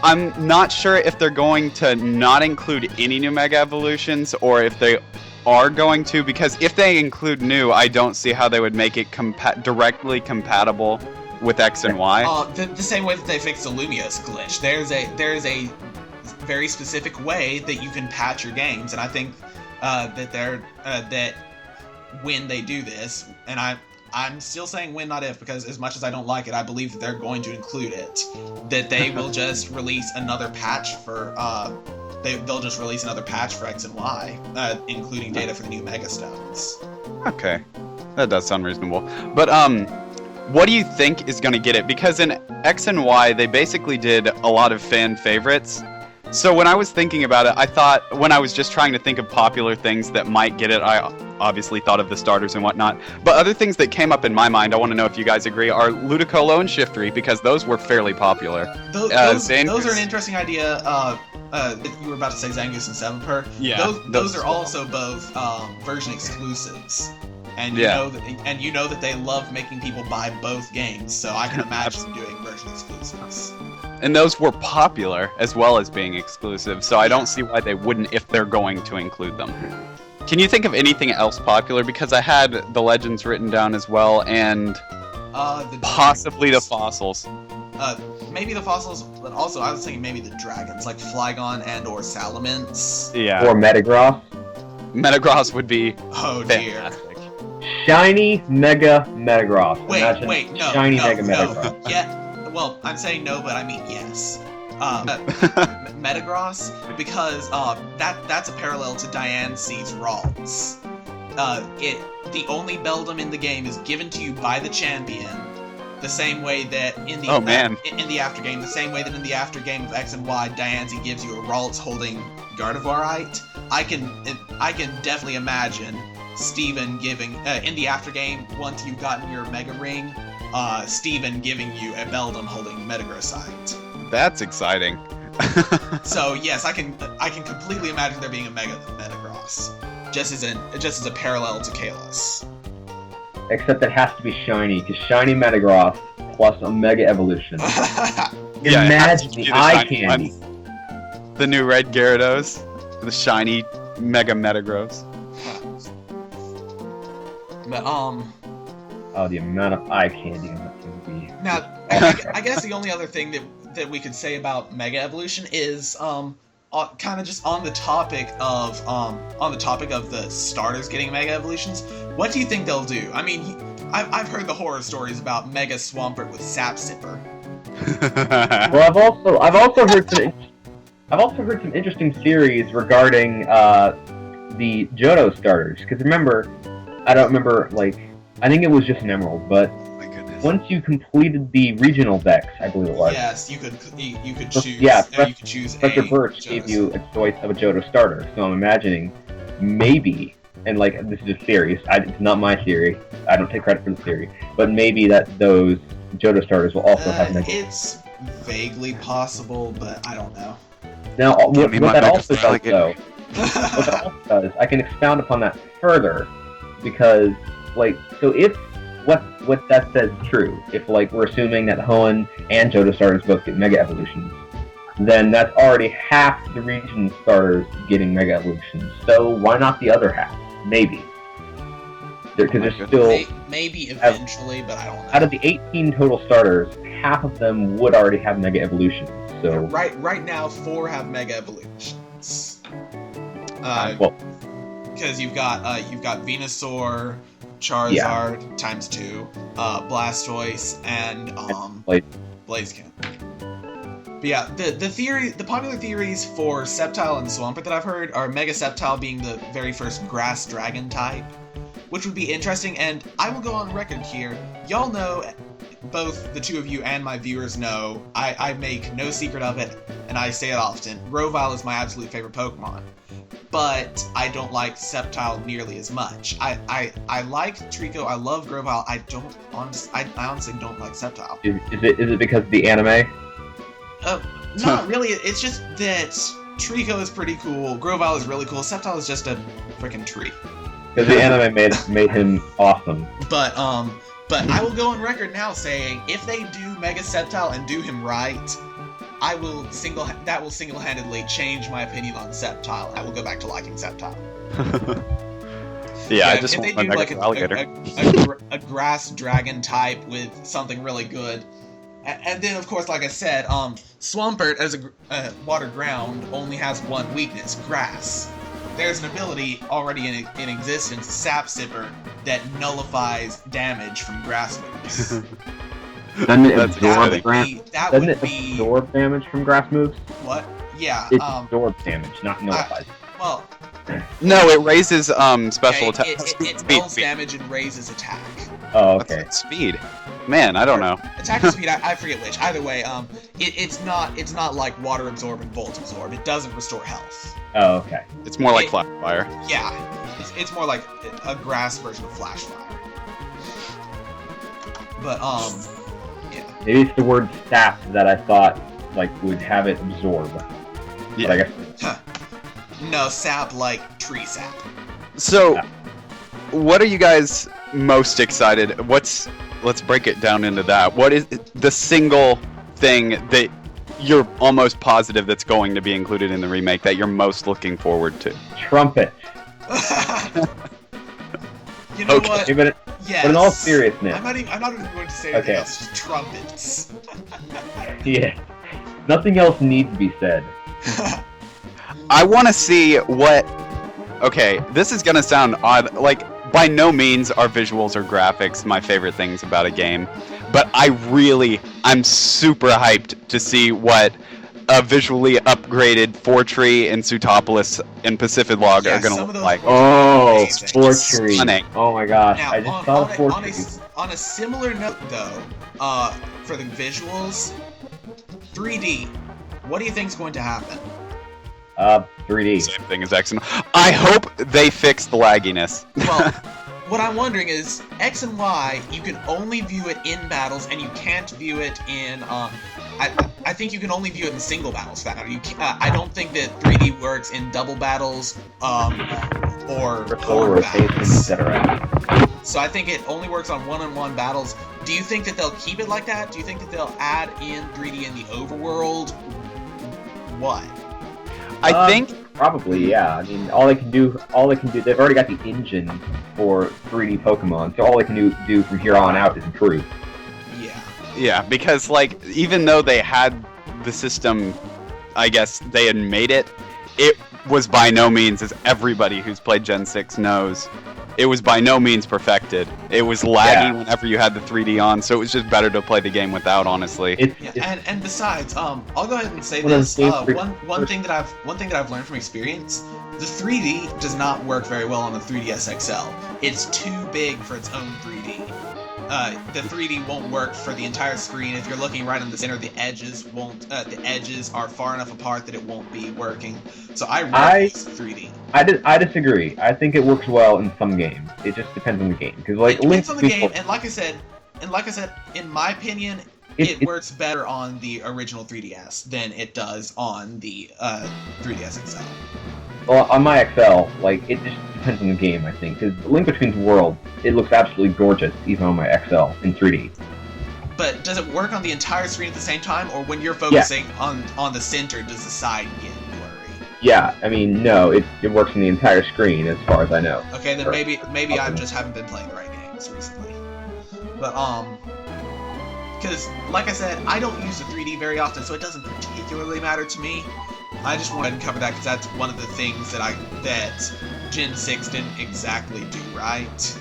I'm not sure if they're going to not include any new Mega Evolutions, or if they are going to, because if they include new, I don't see how they would make it directly compatible with X and Y. The same way that they fixed the Lumios glitch. There's a very specific way that you can patch your games, and I think that when they do this, and I'm still saying when, not if, because as much as I don't like it, I believe that they're going to include it. That they will just release another patch for they'll just release another patch for X and Y, including data for the new Mega Stones. Okay, that does sound reasonable. But what do you think is going to get it? Because in X and Y, they basically did a lot of fan favorites. So when I was thinking about it, I thought, when I was just trying to think of popular things that might get it, I obviously thought of the starters and whatnot. But other things that came up in my mind, I want to know if you guys agree, are Ludicolo and Shiftry, because those were fairly popular. Those are an interesting idea. You were about to say Zangoose and Sevenper. Yeah. Those are also both version exclusives. And you know that they love making people buy both games, so I can imagine doing version exclusives. And those were popular as well as being exclusive, so I don't see why they wouldn't if they're going to include them. Can you think of anything else popular? Because I had the Legends written down as well, and possibly the fossils. Maybe the fossils, but also I was thinking maybe the dragons, like Flygon and or Salamence. Yeah. Or Metagross. Metagross would be fantastic. Shiny Mega Metagross. Wait, no. Shiny no, Mega no. Metagross. Yeah. Well, I'm saying no, but I mean yes. Metagross, because that's a parallel to Diane C's Ralts. the only Beldum in the game is given to you by the champion, the same way that in the in the after game, the same way that in the after game of X and Y, Diancie gives you a Ralts holding Gardevoirite. I can definitely imagine Steven giving in the after game, once you've gotten your Mega Ring, Steven giving you a Beldum holding Metagrossite. That's exciting. So yes, I can completely imagine there being a Metagross, just as a parallel to Kalos. Except it has to be shiny, because shiny Metagross plus a Mega Evolution. Yeah, imagine the eye candy. The new red Gyarados, the shiny Mega Metagross. But oh, the amount of eye candy that's going to be. Now, I guess the only other thing that we could say about Mega Evolution is kind of just on the topic of the starters getting Mega Evolutions. What do you think they'll do? I mean, I've heard the horror stories about Mega Swampert with Sap Sipper. Well, I've also heard some interesting theories regarding the Johto starters. Because remember, I don't remember, like, I think it was just an Emerald, but My goodness. once you completed the regional decks, I believe it was. Yes, you could choose. Yeah, you could choose Professor a Birch Johto gave you a choice of a Johto starter, so I'm imagining maybe, and like this is just theory, it's not my theory, I don't take credit for the theory, but maybe that those Johto starters will also have Mega. It's vaguely possible, but I don't know. Now, what that also does, Alligator. though, what that also does, I can expound upon that further, because, like, so if what that says is true, if, like, we're assuming that Hoenn and Johto starters both get Mega Evolutions, then that's already half the region starters getting Mega Evolutions, so why not the other half? Maybe. Because there's still... Maybe eventually, but I don't know. Out of the 18 total starters, half of them would already have Mega Evolutions, so... Right now, 4 have Mega Evolutions. Well, because you've got Venusaur, Charizard times 2, Blastoise, and Blaziken. But yeah, the popular theories for Sceptile and Swampert that I've heard are Mega Sceptile being the very first Grass Dragon type, which would be interesting. And I will go on record here. Y'all know, both the two of you and my viewers know, I make no secret of it, and I say it often. Grovyle is my absolute favorite Pokemon. But I don't like Sceptile nearly as much. I like Trico, I love Grovyle, I honestly don't like Sceptile. Is it because of the anime? Not really, it's just that Trico is pretty cool, Grovyle is really cool, Sceptile is just a freaking tree. Because the anime made him awesome. But I will go on record now saying, if they do Mega Sceptile and do him right, that will single-handedly change my opinion on Sceptile. I will go back to liking Sceptile. I just if want they my do like Mega Alligator. a grass dragon type with something really good, and then of course, like I said, Swampert as a water ground only has one weakness: grass. There's an ability already in existence, Sap Sipper, that nullifies damage from grass moves. Doesn't it That's absorb exciting. absorb damage from grass moves? What? Yeah. It absorbs damage, not nullifies. Well, No, it raises special attack. it dulls damage and raises attack. Oh, What's okay. that speed? Man, I don't know. Attack and speed, I forget which. Either way, it's not like water absorb and volt absorb. It doesn't restore health. Oh, okay. It's more like Flash Fire. Yeah, it's more like a grass version of Flash Fire. But yeah. Maybe it's the word sap that I thought like would have it absorb. Yeah. But I guess No, sap like tree sap. So, what are you guys most excited? Let's break it down into that. What is the single thing that you're almost positive that's going to be included in the remake that you're most looking forward to? trumpet. You know Okay. what? But Yes. in all seriousness, I'm not even going to say anything Okay. else. Just trumpets. yeah, nothing else needs to be said. I want to see what... Okay, this is going to sound odd. Like, by no means are visuals or graphics my favorite things about a game. But I'm super hyped to see what a visually upgraded Fortree and Sutopolis and Pacifidlog Yeah, are going some to of look those like. Oh, amazing. Fortree. Stunning. Oh my gosh, Now, I just saw the on Fortree. on a similar note, though, for the visuals, 3D. What do you think's going to happen? 3D. Same thing as X and I hope they fix the lagginess. Well, what I'm wondering is X and Y. You can only view it in battles, and you can't view it in. I think you can only view it in single battles. For that matter. I don't think that 3D works in double battles, or Or battles. etc. So I think it only works on one-on-one battles. Do you think that they'll keep it like that? Do you think that they'll add in 3D in the overworld? What? I think Probably, yeah. I mean, all they can do, they've already got the engine for 3D Pokemon, so all they can do from here on out is improve. Yeah. Yeah, because like even though they had the system, I guess they had made it. It was by no means, as everybody who's played Gen 6 knows, it was by no means perfected. It was laggy whenever you had the 3D on, so it was just better to play the game without, honestly. And besisaid, I'll go ahead and say One of this. the favorite- One thing that I've learned from experience, the 3D does not work very well on the 3DS XL. It's too big for its own 3D. The 3D won't work for the entire screen. If you're looking right in the center, the edges won't. The edges are far enough apart that it won't be working. So I really use 3D. I disagree. I think it works well in some games. It just depends on the game. Because like It depends on the Link- game, and like I said, in my opinion, it works better on the original 3DS than it does on the 3DS XL. Well, on my XL, like it just depends on the game. I think because Link Between Worlds, it looks absolutely gorgeous even on my XL in 3D. But does it work on the entire screen at the same time, or when you're focusing on the center, does the side get blurry? Yeah, I mean, no, it works on the entire screen as far as I know. Okay, then maybe I just haven't been playing the right games recently. But because like I said, I don't use the 3D very often, so it doesn't particularly matter to me. I just wanted to cover that because that's one of the things that Gen 6 didn't exactly do right.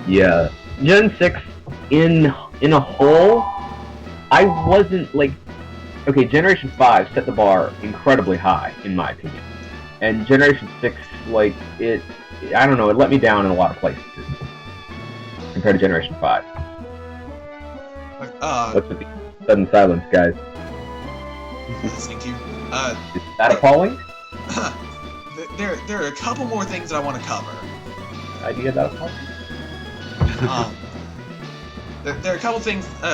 Yeah, Gen 6 in a whole, I wasn't like, okay, Generation 5 set the bar incredibly high in my opinion, and Generation 6, like I don't know, it let me down in a lot of places compared to Generation 5. What's with the sudden silence, guys? Listening to you. Is that appalling? There are a couple more things that I want to cover. Idea that appalling? There are a couple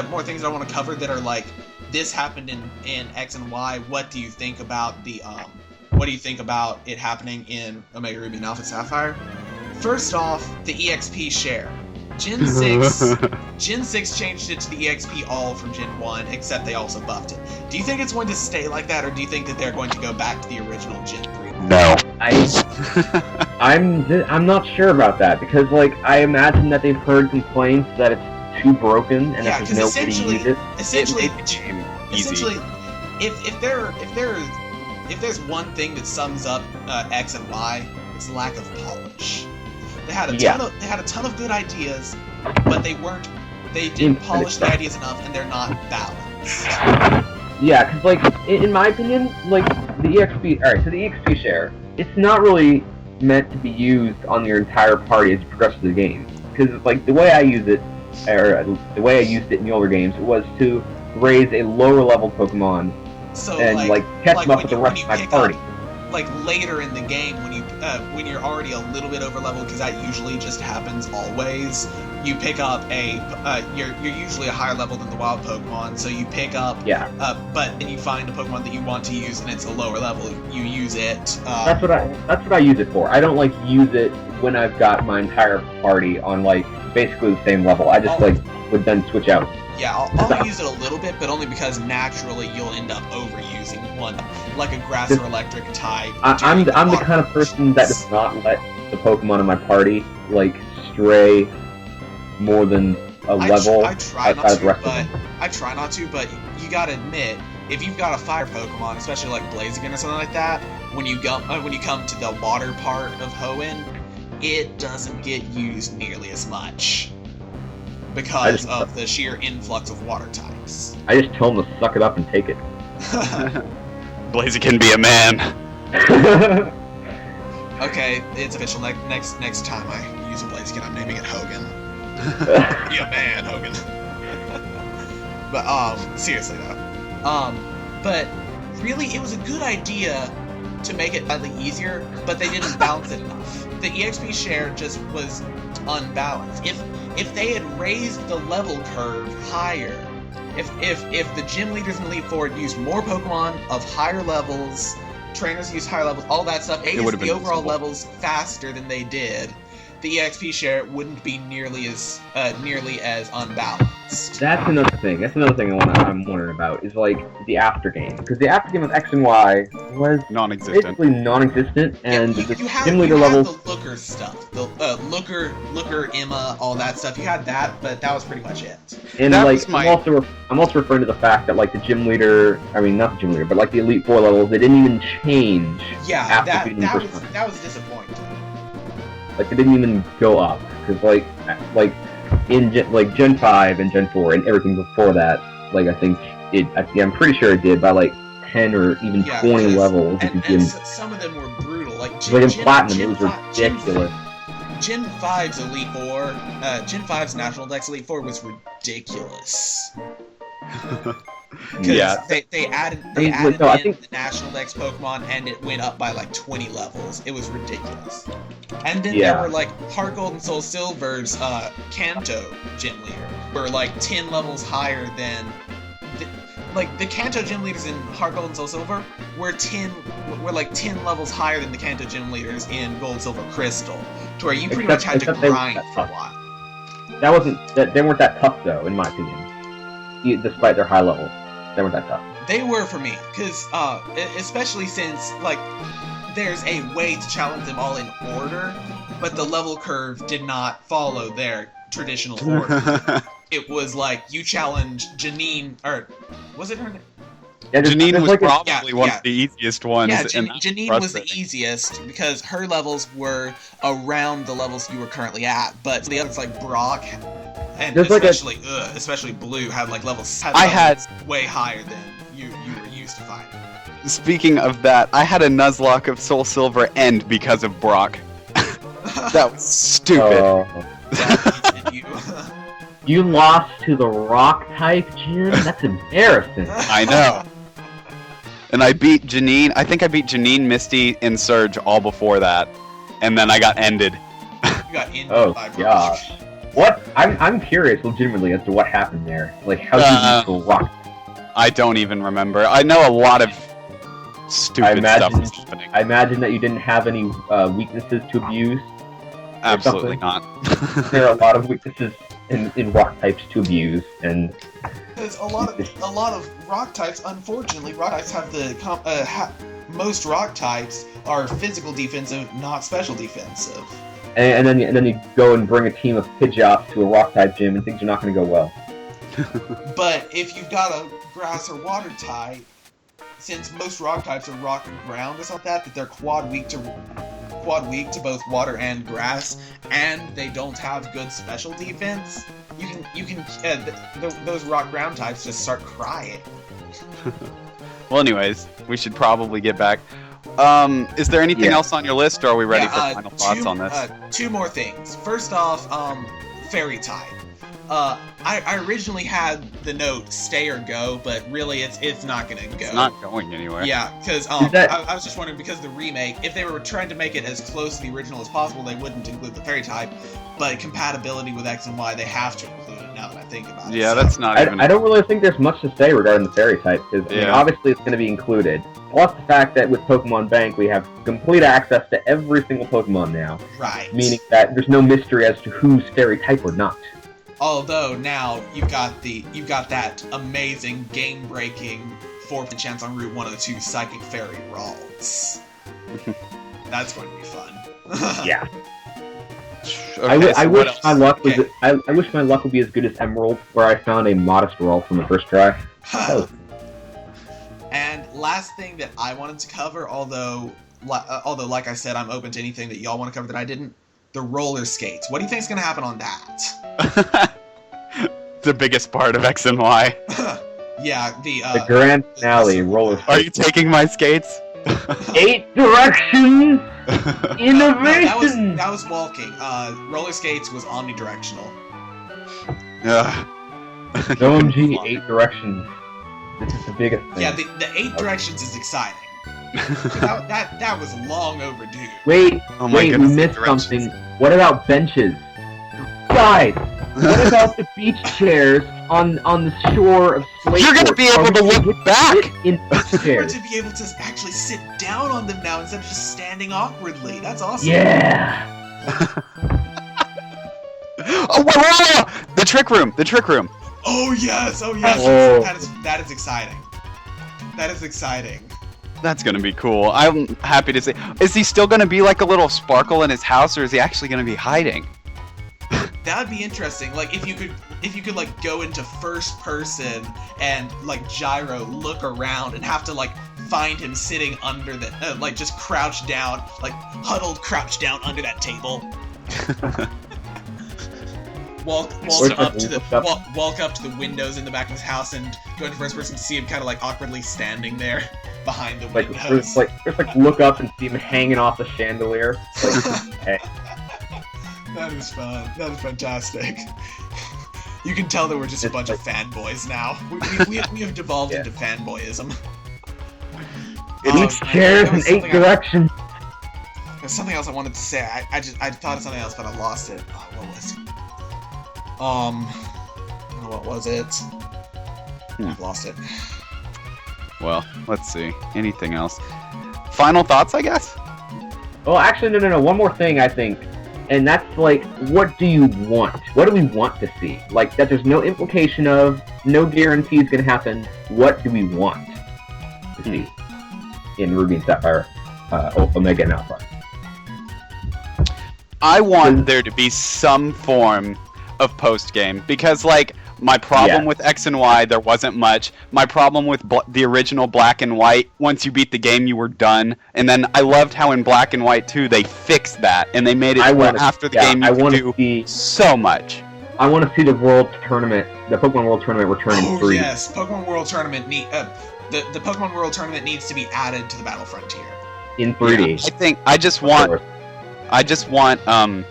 more things that I want to cover that are like, this happened in X and Y. What do you think about what do you think about it happening in Omega Ruby and Alpha Sapphire? First off, the EXP share. Gen 6 changed it to the EXP all from Gen 1, except they also buffed it. Do you think it's going to stay like that, or do you think that they're going to go back to the original Gen 3? No. I'm not sure about that because like I imagine that they've heard complaints that it's too broken and that there's no way to use it. Essentially, Easy. if there's one thing that sums up X and Y, it's lack of polish. They had a ton of good ideas, but they didn't polish the ideas enough, and they're not balanced. Yeah, because like in my opinion, like the EXP. All right, so the EXP share, it's not really meant to be used on your entire party as you progress through the game. Because like the way I use it, or the way I used it in the older games, was to raise a lower level Pokemon and like catch them up with the rest of my party. Like later in the game, when you're already a little bit over leveled, because that usually just happens always. You pick up you're usually a higher level than the wild Pokemon, so you pick up but then you find a Pokemon that you want to use and it's a lower level. You use it. That's what I use it for. I don't like use it when I've got my entire party on like basically the same level. I just would then switch out. Yeah, I'll use it a little bit, but only because naturally you'll end up overusing one, like a grass or electric type. I'm the kind of person that does not let the Pokemon in my party like stray more than a level outside of the rest of them. I try not to, but you gotta admit, if you've got a fire Pokemon, especially like Blaziken or something like that, when you come to the water part of Hoenn, it doesn't get used nearly as much because of the sheer influx of water types. I just tell them to suck it up and take it. Blaziken be a man. Okay, it's official. Next time I use a Blaziken, I'm naming it Hogan. Be a man, Hogan. But seriously though, but really, it was a good idea to make it slightly easier, but they didn't balance it enough. The EXP share just was unbalanced. If they had raised the level curve higher, if the gym leaders in Elite Four used more Pokemon of higher levels, trainers used higher levels, all that stuff, raised the overall levels faster than they did, the EXP share wouldn't be nearly as unbalanced. That's another thing. That's another thing I'm wondering about is like the after game, because the after game of X and Y was basically non-existent, and you the had gym leader levels. The Looker stuff, the Looker, Emma, all that stuff. You had that, but that was pretty much it. And like, I'm also referring to the fact that like the gym leader, I mean not the gym leader, but like the Elite Four levels, they didn't even change. Yeah, after that was disappointing. Like they didn't even go up, because like in Gen 5 and Gen 4 and everything before that, like I think I'm pretty sure it did by like 10 or even 20 levels. And some of them were brutal. Like in Platinum, it was ridiculous. Gen 5's Elite Four, Gen 5's National Dex Elite Four was ridiculous. Yeah, they added the National Dex Pokemon, and it went up by like 20 levels. It was ridiculous. And then there were like Heart Gold and Soul Silver's Kanto gym leader were like 10 levels higher than the Kanto gym leaders in Heart Gold and Soul Silver were like 10 levels higher than the Kanto gym leaders in Gold Silver Crystal, to where you pretty much had to grind for a while. They weren't that tough though, in my opinion. Despite their high levels, they weren't that tough. They were for me, because especially since like there's a way to challenge them all in order, but the level curve did not follow their traditional order. It was like you challenge Janine, or was it her name? Yeah, Janine was probably one of the easiest ones. Yeah, Janine was the easiest because her levels were around the levels you were currently at, but the others like Brock and especially Blue had like levels way higher than you were used to fighting. Speaking of that, I had a Nuzlocke of Soul Silver end because of Brock. That was stupid. You lost to the rock type, Jim? That's embarrassing. I know. And I beat Janine. I think I beat Janine, Misty, and Surge all before that. And then I got ended. You got ended by Brock. Gosh. What? I'm curious, legitimately, as to what happened there. Like, how did you beat the rock? I don't even remember. I know a lot of stupid stuff was happening. I imagine that you didn't have any weaknesses to abuse. Absolutely not. There are a lot of weaknesses in rock types to abuse, and there's a lot of rock types. Unfortunately, rock types have most rock types are physical defensive, not special defensive. And then you go and bring a team of Pidgeots to a rock type gym, and things are not going to go well. But if you've got a grass or water type, since most rock types are rock and ground or something like that they're quad weak to both water and grass, and they don't have good special defense, you can those rock ground types just start crying. Well, anyways, we should probably get back. Is there anything else on your list, or are we ready for final thoughts on this? Two more things. First off, fairy type. I originally had the note stay or go, but really it's not gonna go. It's not going anywhere. Yeah, because I was just wondering, because the remake, if they were trying to make it as close to the original as possible, they wouldn't include the fairy type, but compatibility with X and Y, they have to include it now that I think about it. Yeah, that's not even... I don't really think there's much to say regarding the fairy type, because I mean, obviously it's going to be included. Plus the fact that with Pokemon Bank, we have complete access to every single Pokemon now. Right. Meaning that there's no mystery as to who's fairy type or not. Although now you've got that amazing game-breaking 4% chance on Route 102 Psychic Fairy Ralts. That's going to be fun. Yeah. Okay, I wish my luck was. I wish my luck would be as good as Emerald, where I found a modest Ralt from the first try. And last thing that I wanted to cover, although like I said, I'm open to anything that y'all want to cover that I didn't. The roller skates. What do you think is going to happen on that? The biggest part of X and Y. Yeah, The grand finale, roller Are you taking my skates? 8 directions! No, Innovation! that was walking. Roller skates was omnidirectional. OMG, 8 directions. This is the biggest thing. Yeah, the 8 directions is exciting. that was long overdue. Wait, Oh my we goodness, missed directions. something. What about benches? Guys, what about the beach chairs on the shore of Slate? You're gonna be able to look back! In beach We're chairs. to be able to actually sit down on them now instead of just standing awkwardly. That's awesome. Yeah! Oh, whoa! The trick room! The trick room! Oh yes! Oh yes! Oh. That is exciting. That is exciting. That's gonna be cool. I'm happy to say. Is he still gonna be like a little sparkle in his house, or is he actually gonna be hiding? That would be interesting. Like if you could like go into first person and like gyro look around and have to like find him sitting under the like just crouched down, like huddled crouched down under that table. Walk up to the windows in the back of his house and go into first person to see him kind of like awkwardly standing there behind the Like, windows. just look up and see him hanging off the chandelier. Like, hey. That is fun. That is fantastic. You can tell that we're just a bunch of fanboys now. We have devolved into fanboyism. Each chair in 8 directions. There's something else I wanted to say. I thought of something else, but I lost it. Oh, what was it? I've lost it. Well, let's see. Anything else? Final thoughts, I guess? Well, actually, no. One more thing, I think. And that's like, what do you want? What do we want to see? Like, that there's no implication of, no guarantees gonna happen. What do we want to see in Ruby and Sapphire, Omega and Alpha? I want there to be some form of post-game, because, like, my problem with X and Y, there wasn't much. My problem with the original Black and White, once you beat the game, you were done. And then I loved how in Black and White 2, they fixed that, and they made it after the game you could do so much. I want to see the World Tournament, the Pokemon World Tournament return in 3D. Oh yes, Pokemon World Tournament the Pokemon World Tournament needs to be added to the Battle Frontier. In 3D. Yeah,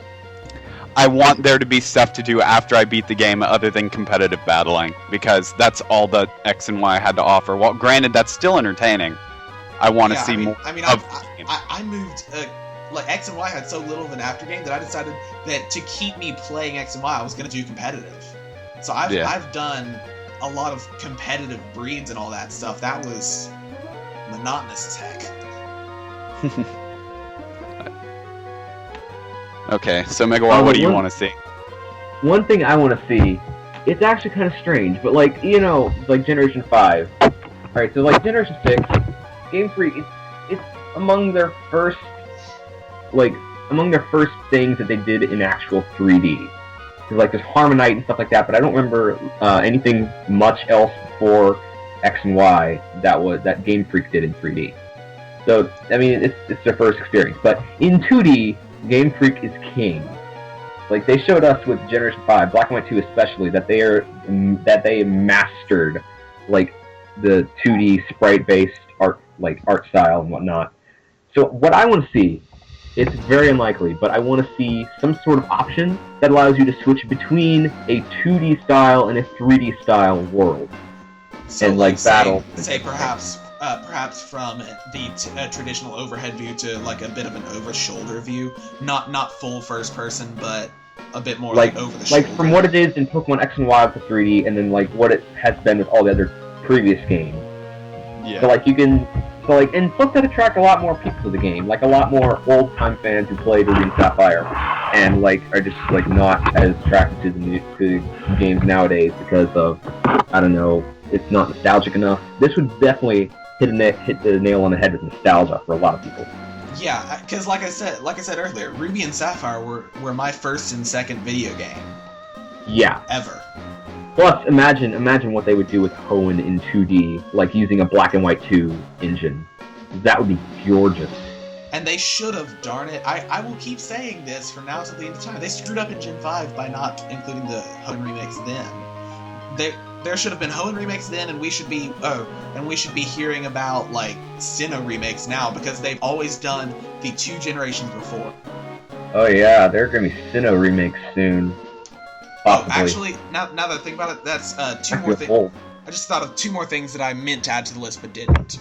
I want there to be stuff to do after I beat the game other than competitive battling, because that's all that X and Y had to offer. Well, granted, that's still entertaining. I want to see more of the game. I moved, like, X and Y had so little of an after game that I decided that to keep me playing X and Y, I was going to do competitive. So I've done a lot of competitive breeds and all that stuff. That was monotonous as heck. Okay, so Megawott, what do you want to see? One thing I want to see, it's actually kind of strange, but like, you know, like Generation 5. Alright, so like Generation 6, Game Freak, it's among their first things that they did in actual 3D. Because like there's Harmonite and stuff like that, but I don't remember anything much else before X and Y that Game Freak did in 3D. So, I mean, it's their first experience. But in 2D, Game Freak is king. Like, they showed us with Generation 5, Black and White 2 especially, that they mastered, like, the 2D sprite-based art style and whatnot. So what I want to see, it's very unlikely, but I want to see some sort of option that allows you to switch between a 2D style and a 3D style world. So, and like battle. Say perhaps from the traditional overhead view to like a bit of an over-shoulder view, not full first person, but a bit more like over the shoulder. Like from what it is in Pokemon X and Y with the 3D, and then like what it has been with all the other previous games. Yeah. So like you can, and plus that attract a lot more people to the game, like a lot more old-time fans who played Ruby and Sapphire, and like are just like not as attracted to games nowadays because of, I don't know, it's not nostalgic enough. This would definitely hit the nail on the head with nostalgia for a lot of people. Yeah, because like I said earlier, Ruby and Sapphire were my first and second video game. Yeah. Ever. Plus, imagine what they would do with Hoenn in 2D, like using a Black and White 2 engine. That would be gorgeous. And they should have, darn it. I will keep saying this from now till the end of time. They screwed up in Gen 5 by not including the Hoenn remakes then. there should have been Hoenn remakes then, and we should be hearing about like Sinnoh remakes now, because they've always done the 2 generations before. Oh yeah, there are gonna be Sinnoh remakes soon. Possibly. Oh, actually, now that I think about it, that's 2 more things. I just thought of 2 more things that I meant to add to the list but didn't.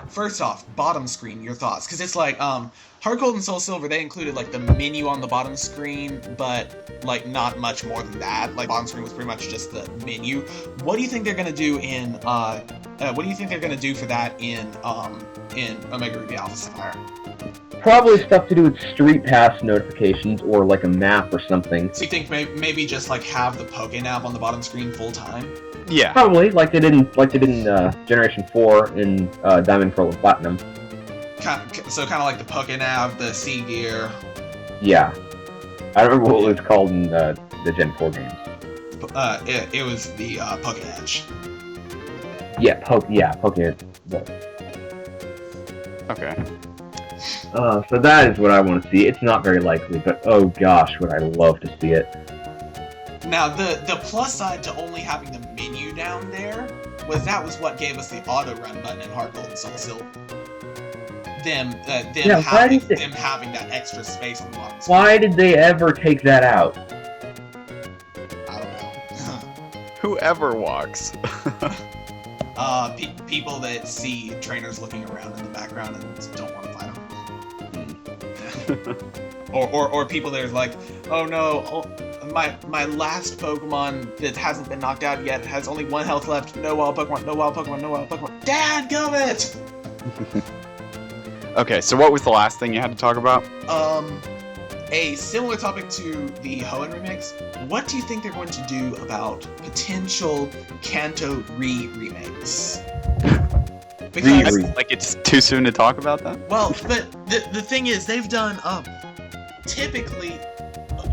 First off, bottom screen, your thoughts, because it's like Heart Gold and Soul Silver, they included like the menu on the bottom screen, but like not much more than that. Like bottom screen was pretty much just the menu. What do you think they're gonna do in what do you think they're gonna do for that in Omega Ruby Alpha Sapphire? Probably stuff to do with Street Pass notifications or like a map or something. So you think maybe just like have the Pokénav on the bottom screen full time? Yeah. Probably like they did in Generation 4 in Diamond, Pearl, and Platinum. So kind of like the Pokénav, the Sea Gear. Yeah, I don't remember what it was called in the Gen 4 games. It was the Pokéedge. Yeah, Poké. Okay. So that is what I want to see. It's not very likely, but oh gosh, would I love to see it. Now, the plus side to only having the menu down there was that was what gave us the auto run button in Heart Gold and Soul Silver. Them having that extra space on the bottom screen. Why did they ever take that out? I don't know. Whoever walks. People that see trainers looking around in the background and don't want to fight them. or people that are like, oh no, my last Pokemon that hasn't been knocked out yet has only 1 health left. No wild Pokemon, no wild Pokemon, no wild Pokemon. Dadgummit! Okay, so what was the last thing you had to talk about? A similar topic to the Hoenn remakes. What do you think they're going to do about potential Kanto remakes? Because Like it's too soon to talk about that? well, but the thing is, they've done typically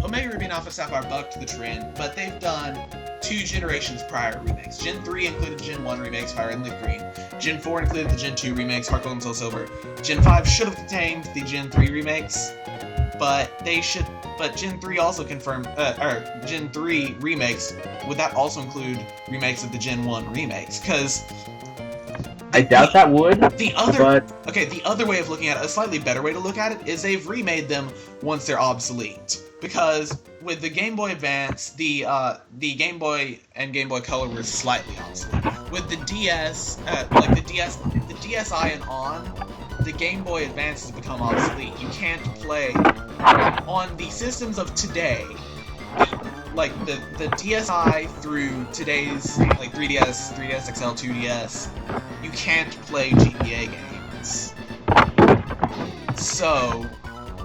Omega Ruby and Alpha Sapphire bucked the trend, but they've done 2 generations prior remakes. Gen 3 included Gen 1 remakes, Fire and Leaf Green. Gen 4 included the Gen 2 remakes, Heart Gold and Soul Silver. Gen 5 should have contained the Gen 3 remakes, but Gen 3 also confirmed, Gen 3 remakes, would that also include remakes of the Gen 1 remakes? Because I doubt that would. the other way of looking at it, a slightly better way to look at it, is they've remade them once they're obsolete. Because with the Game Boy Advance, the Game Boy and Game Boy Color were slightly obsolete. With the DS, the DSi and on, the Game Boy Advance has become obsolete. You can't play on the systems of today. Like the DSi through today's like 3DS, 3DS XL, 2DS, you can't play GBA games. So,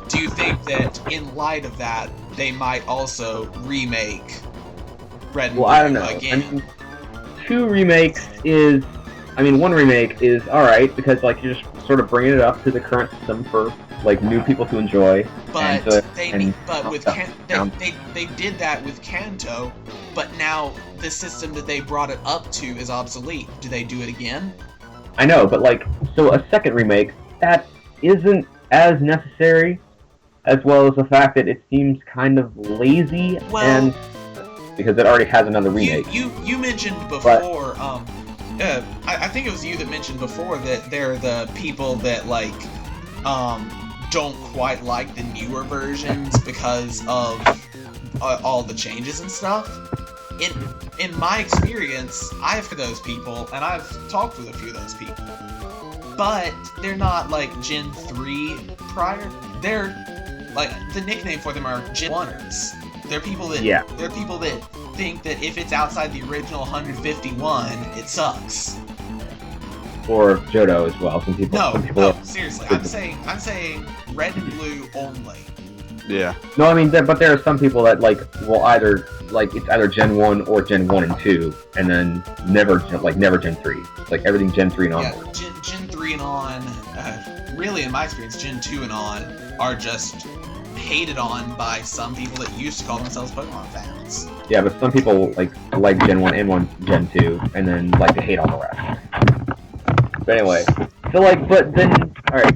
do you think that in light of that, they might also remake Red and Blue I don't know. again? I mean, 2 remakes is, one remake is alright because like you're just sort of bringing it up to the current system for like new people to enjoy. But they did that with Kanto, but now the system that they brought it up to is obsolete. Do they do it again? I know, but like, so a second remake, that isn't as necessary, as well as the fact that it seems kind of lazy, and because it already has another remake. You mentioned before, I think it was you that mentioned before that they're the people that like, don't quite like the newer versions because of all the changes and stuff. In my experience, I've heard those people, and I've talked with a few of those people, but they're not like Gen 3 prior. They're like, the nickname for them are Gen 1ers. They're people that think that if it's outside the original 151, it sucks. Or Johto as well. Some people. No, seriously. I'm saying Red and Blue only. Yeah. No, but there are some people that will either it's either Gen 1 or Gen 1 and 2, and then never Gen 3. It's like everything Gen 3 and onward. Yeah, Gen 3 and on. Really, in my experience, Gen 2 and on are just hated on by some people that used to call themselves Pokemon fans. Yeah, but some people like Gen 1 and Gen 2, and then they hate all the rest. But anyway, so alright,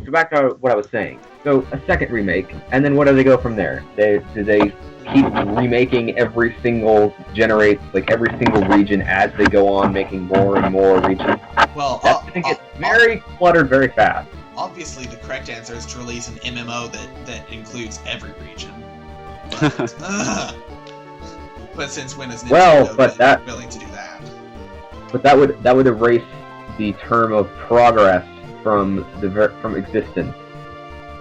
so back to what I was saying. So a second remake, and then where do they go from there? Do they keep remaking every single region as they go on, making more and more regions? Well, That's going to get very cluttered very fast. obviously the correct answer is to release an MMO that includes every region. But since when is Nintendo willing to do that? But that would erase the term of progress from existence.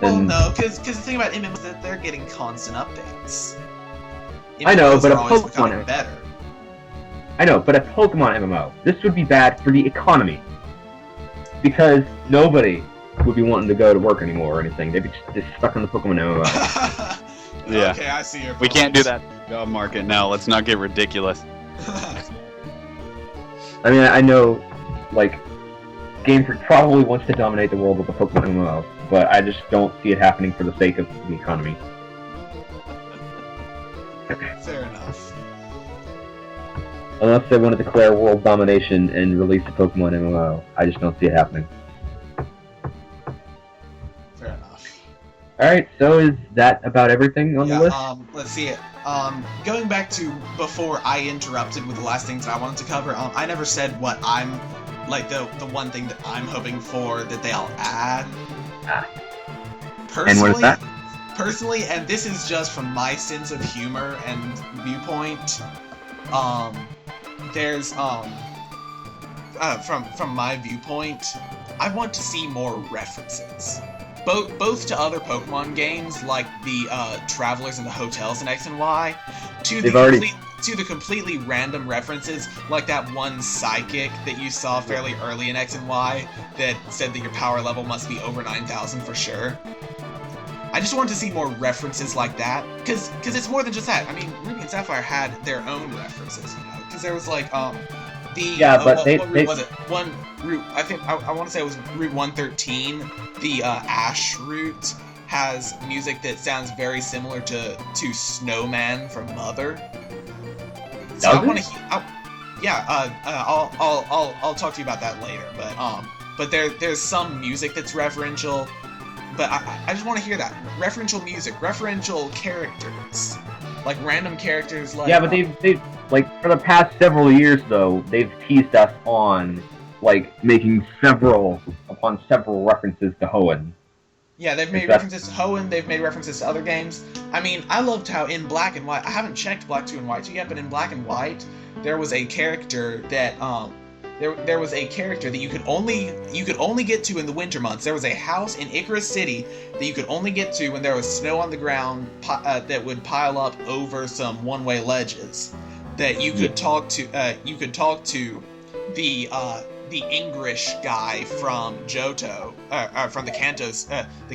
Well, no, because the thing about MMOs is that they're getting constant updates. I know, but a always Pokemon becoming better. I know, but a Pokemon MMO. This would be bad for the economy. Because nobody would be wanting to go to work anymore or anything. They'd be just stuck on the Pokemon MMO. Yeah. Okay, I see your point. We can't do that job market now. Let's not get ridiculous. I mean, I know, like, Game Freak probably wants to dominate the world with a Pokemon MMO, but I just don't see it happening for the sake of the economy. Fair enough. Unless they want to declare world domination and release a Pokemon MMO, I just don't see it happening. Fair enough. Alright, so is that about everything on the list? Let's see it. Going back to before I interrupted with the last things that I wanted to cover, I never said what I'm, like, the one thing that I'm hoping for that they'll add. Personally, And what is that? Personally, and this is just from my sense of humor and viewpoint, there's, from my viewpoint, I want to see more references. Both to other Pokemon games, like the Travelers and the Hotels in X and Y, to the completely random references, like that one psychic that you saw fairly early in X and Y that said that your power level must be over 9,000 for sure. I just want to see more references like that, because it's more than just that. I mean, Ruby and Sapphire had their own references, you know, because there was like what route was it? One route, I think I want to say it was Route 113. The Ash route has music that sounds very similar to Snowman from Mother. So I want to. I'll talk to you about that later. But there's some music that's referential. But I just want to hear that referential music, referential characters, like random characters. Like yeah, but they've like for the past several years though, they've teased us on like making several references to Hoenn. Yeah, they've made references to Hoenn, they've made references to other games. I mean, I loved how in Black and White, I haven't checked Black 2 and White 2 yet, but in Black and White, there was a character that, there was a character that you could only get to in the winter months. There was a house in Icarus City that you could only get to when there was snow on the ground that would pile up over some one-way ledges. That you could talk to, the English guy from Johto, from the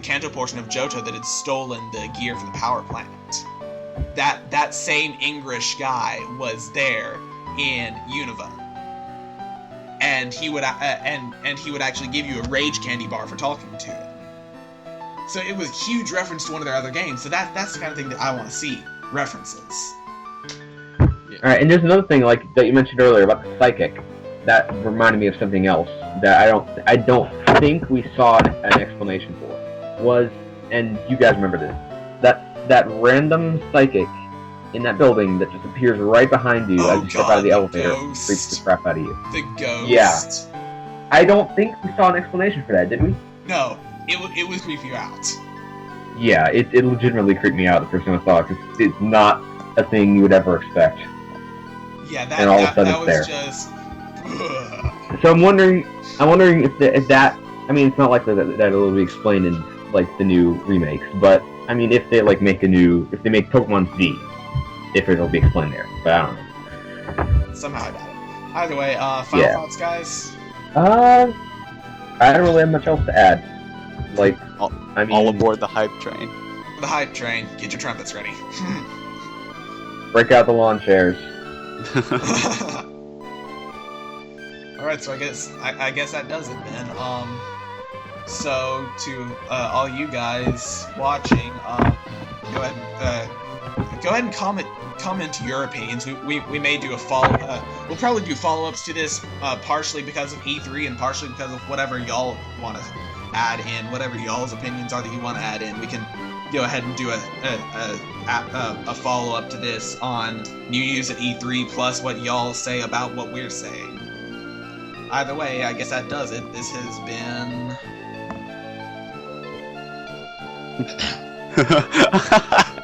Kanto portion of Johto that had stolen the gear from the power plant. That same English guy was there in Unova, and he would actually give you a rage candy bar for talking to him. So it was a huge reference to one of their other games. So that's the kind of thing that I want to see references. All right, and there's another thing like that you mentioned earlier about the psychic. That reminded me of something else that I don't think we saw an explanation for. And you guys remember this, that random psychic in that building that just appears right behind you as you step out of the elevator and freaks the crap out of you. The ghost. Yeah. I don't think we saw an explanation for that, did we? No, it would creep you out. Yeah, it legitimately creeped me out the first time I saw it, because it's not a thing you would ever expect. Yeah, and all of a sudden that was there. Just... So I'm wondering if that. I mean, it's not likely that it'll be explained in like the new remakes, but I mean, if they make Pokemon Z, if it'll be explained there, but I don't know. Somehow I doubt it. Either way, final thoughts, guys. I don't really have much else to add. Like, I mean, all aboard the hype train. The hype train. Get your trumpets ready. Break out the lawn chairs. Alright, so I guess that does it then. So to all you guys watching, go ahead and go ahead and comment your opinions. We may do a follow. We'll probably do follow-ups to this, partially because of E3 and partially because of whatever y'all want to add in, whatever y'all's opinions are that you want to add in. We can go ahead and do a follow-up to this on new news at E3 plus what y'all say about what we're saying. Either way, I guess that does it. This has been.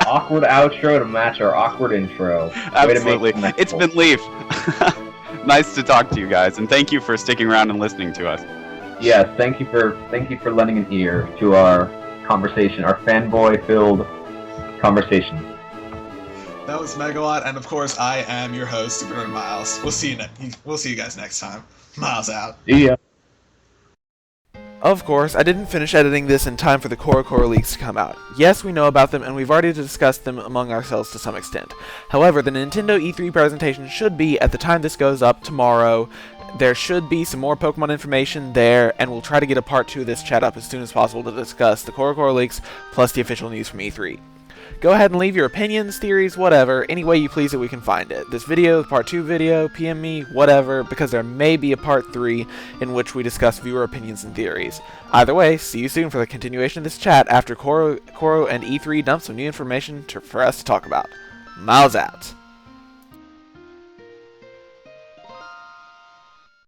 Awkward outro to match our awkward intro. Absolutely. It's been Leaf. Nice to talk to you guys, and thank you for sticking around and listening to us. Yes, thank you for lending an ear to our conversation, our fanboy-filled conversation. That was Megawatt, and of course, I am your host, Super Miles. We'll see you guys next time. Miles out. See ya. Of course, I didn't finish editing this in time for the Core leaks to come out. Yes, we know about them, and we've already discussed them among ourselves to some extent. However, the Nintendo E3 presentation should be, at the time this goes up tomorrow, there should be some more Pokemon information there, and we'll try to get a part 2 of this chat up as soon as possible to discuss the Core leaks, plus the official news from E3. Go ahead and leave your opinions, theories, whatever, any way you please that we can find it. This video, part 2 video, PM me, whatever, because there may be a part 3 in which we discuss viewer opinions and theories. Either way, see you soon for the continuation of this chat after Koro and E3 dump some new information for us to talk about. Miles out.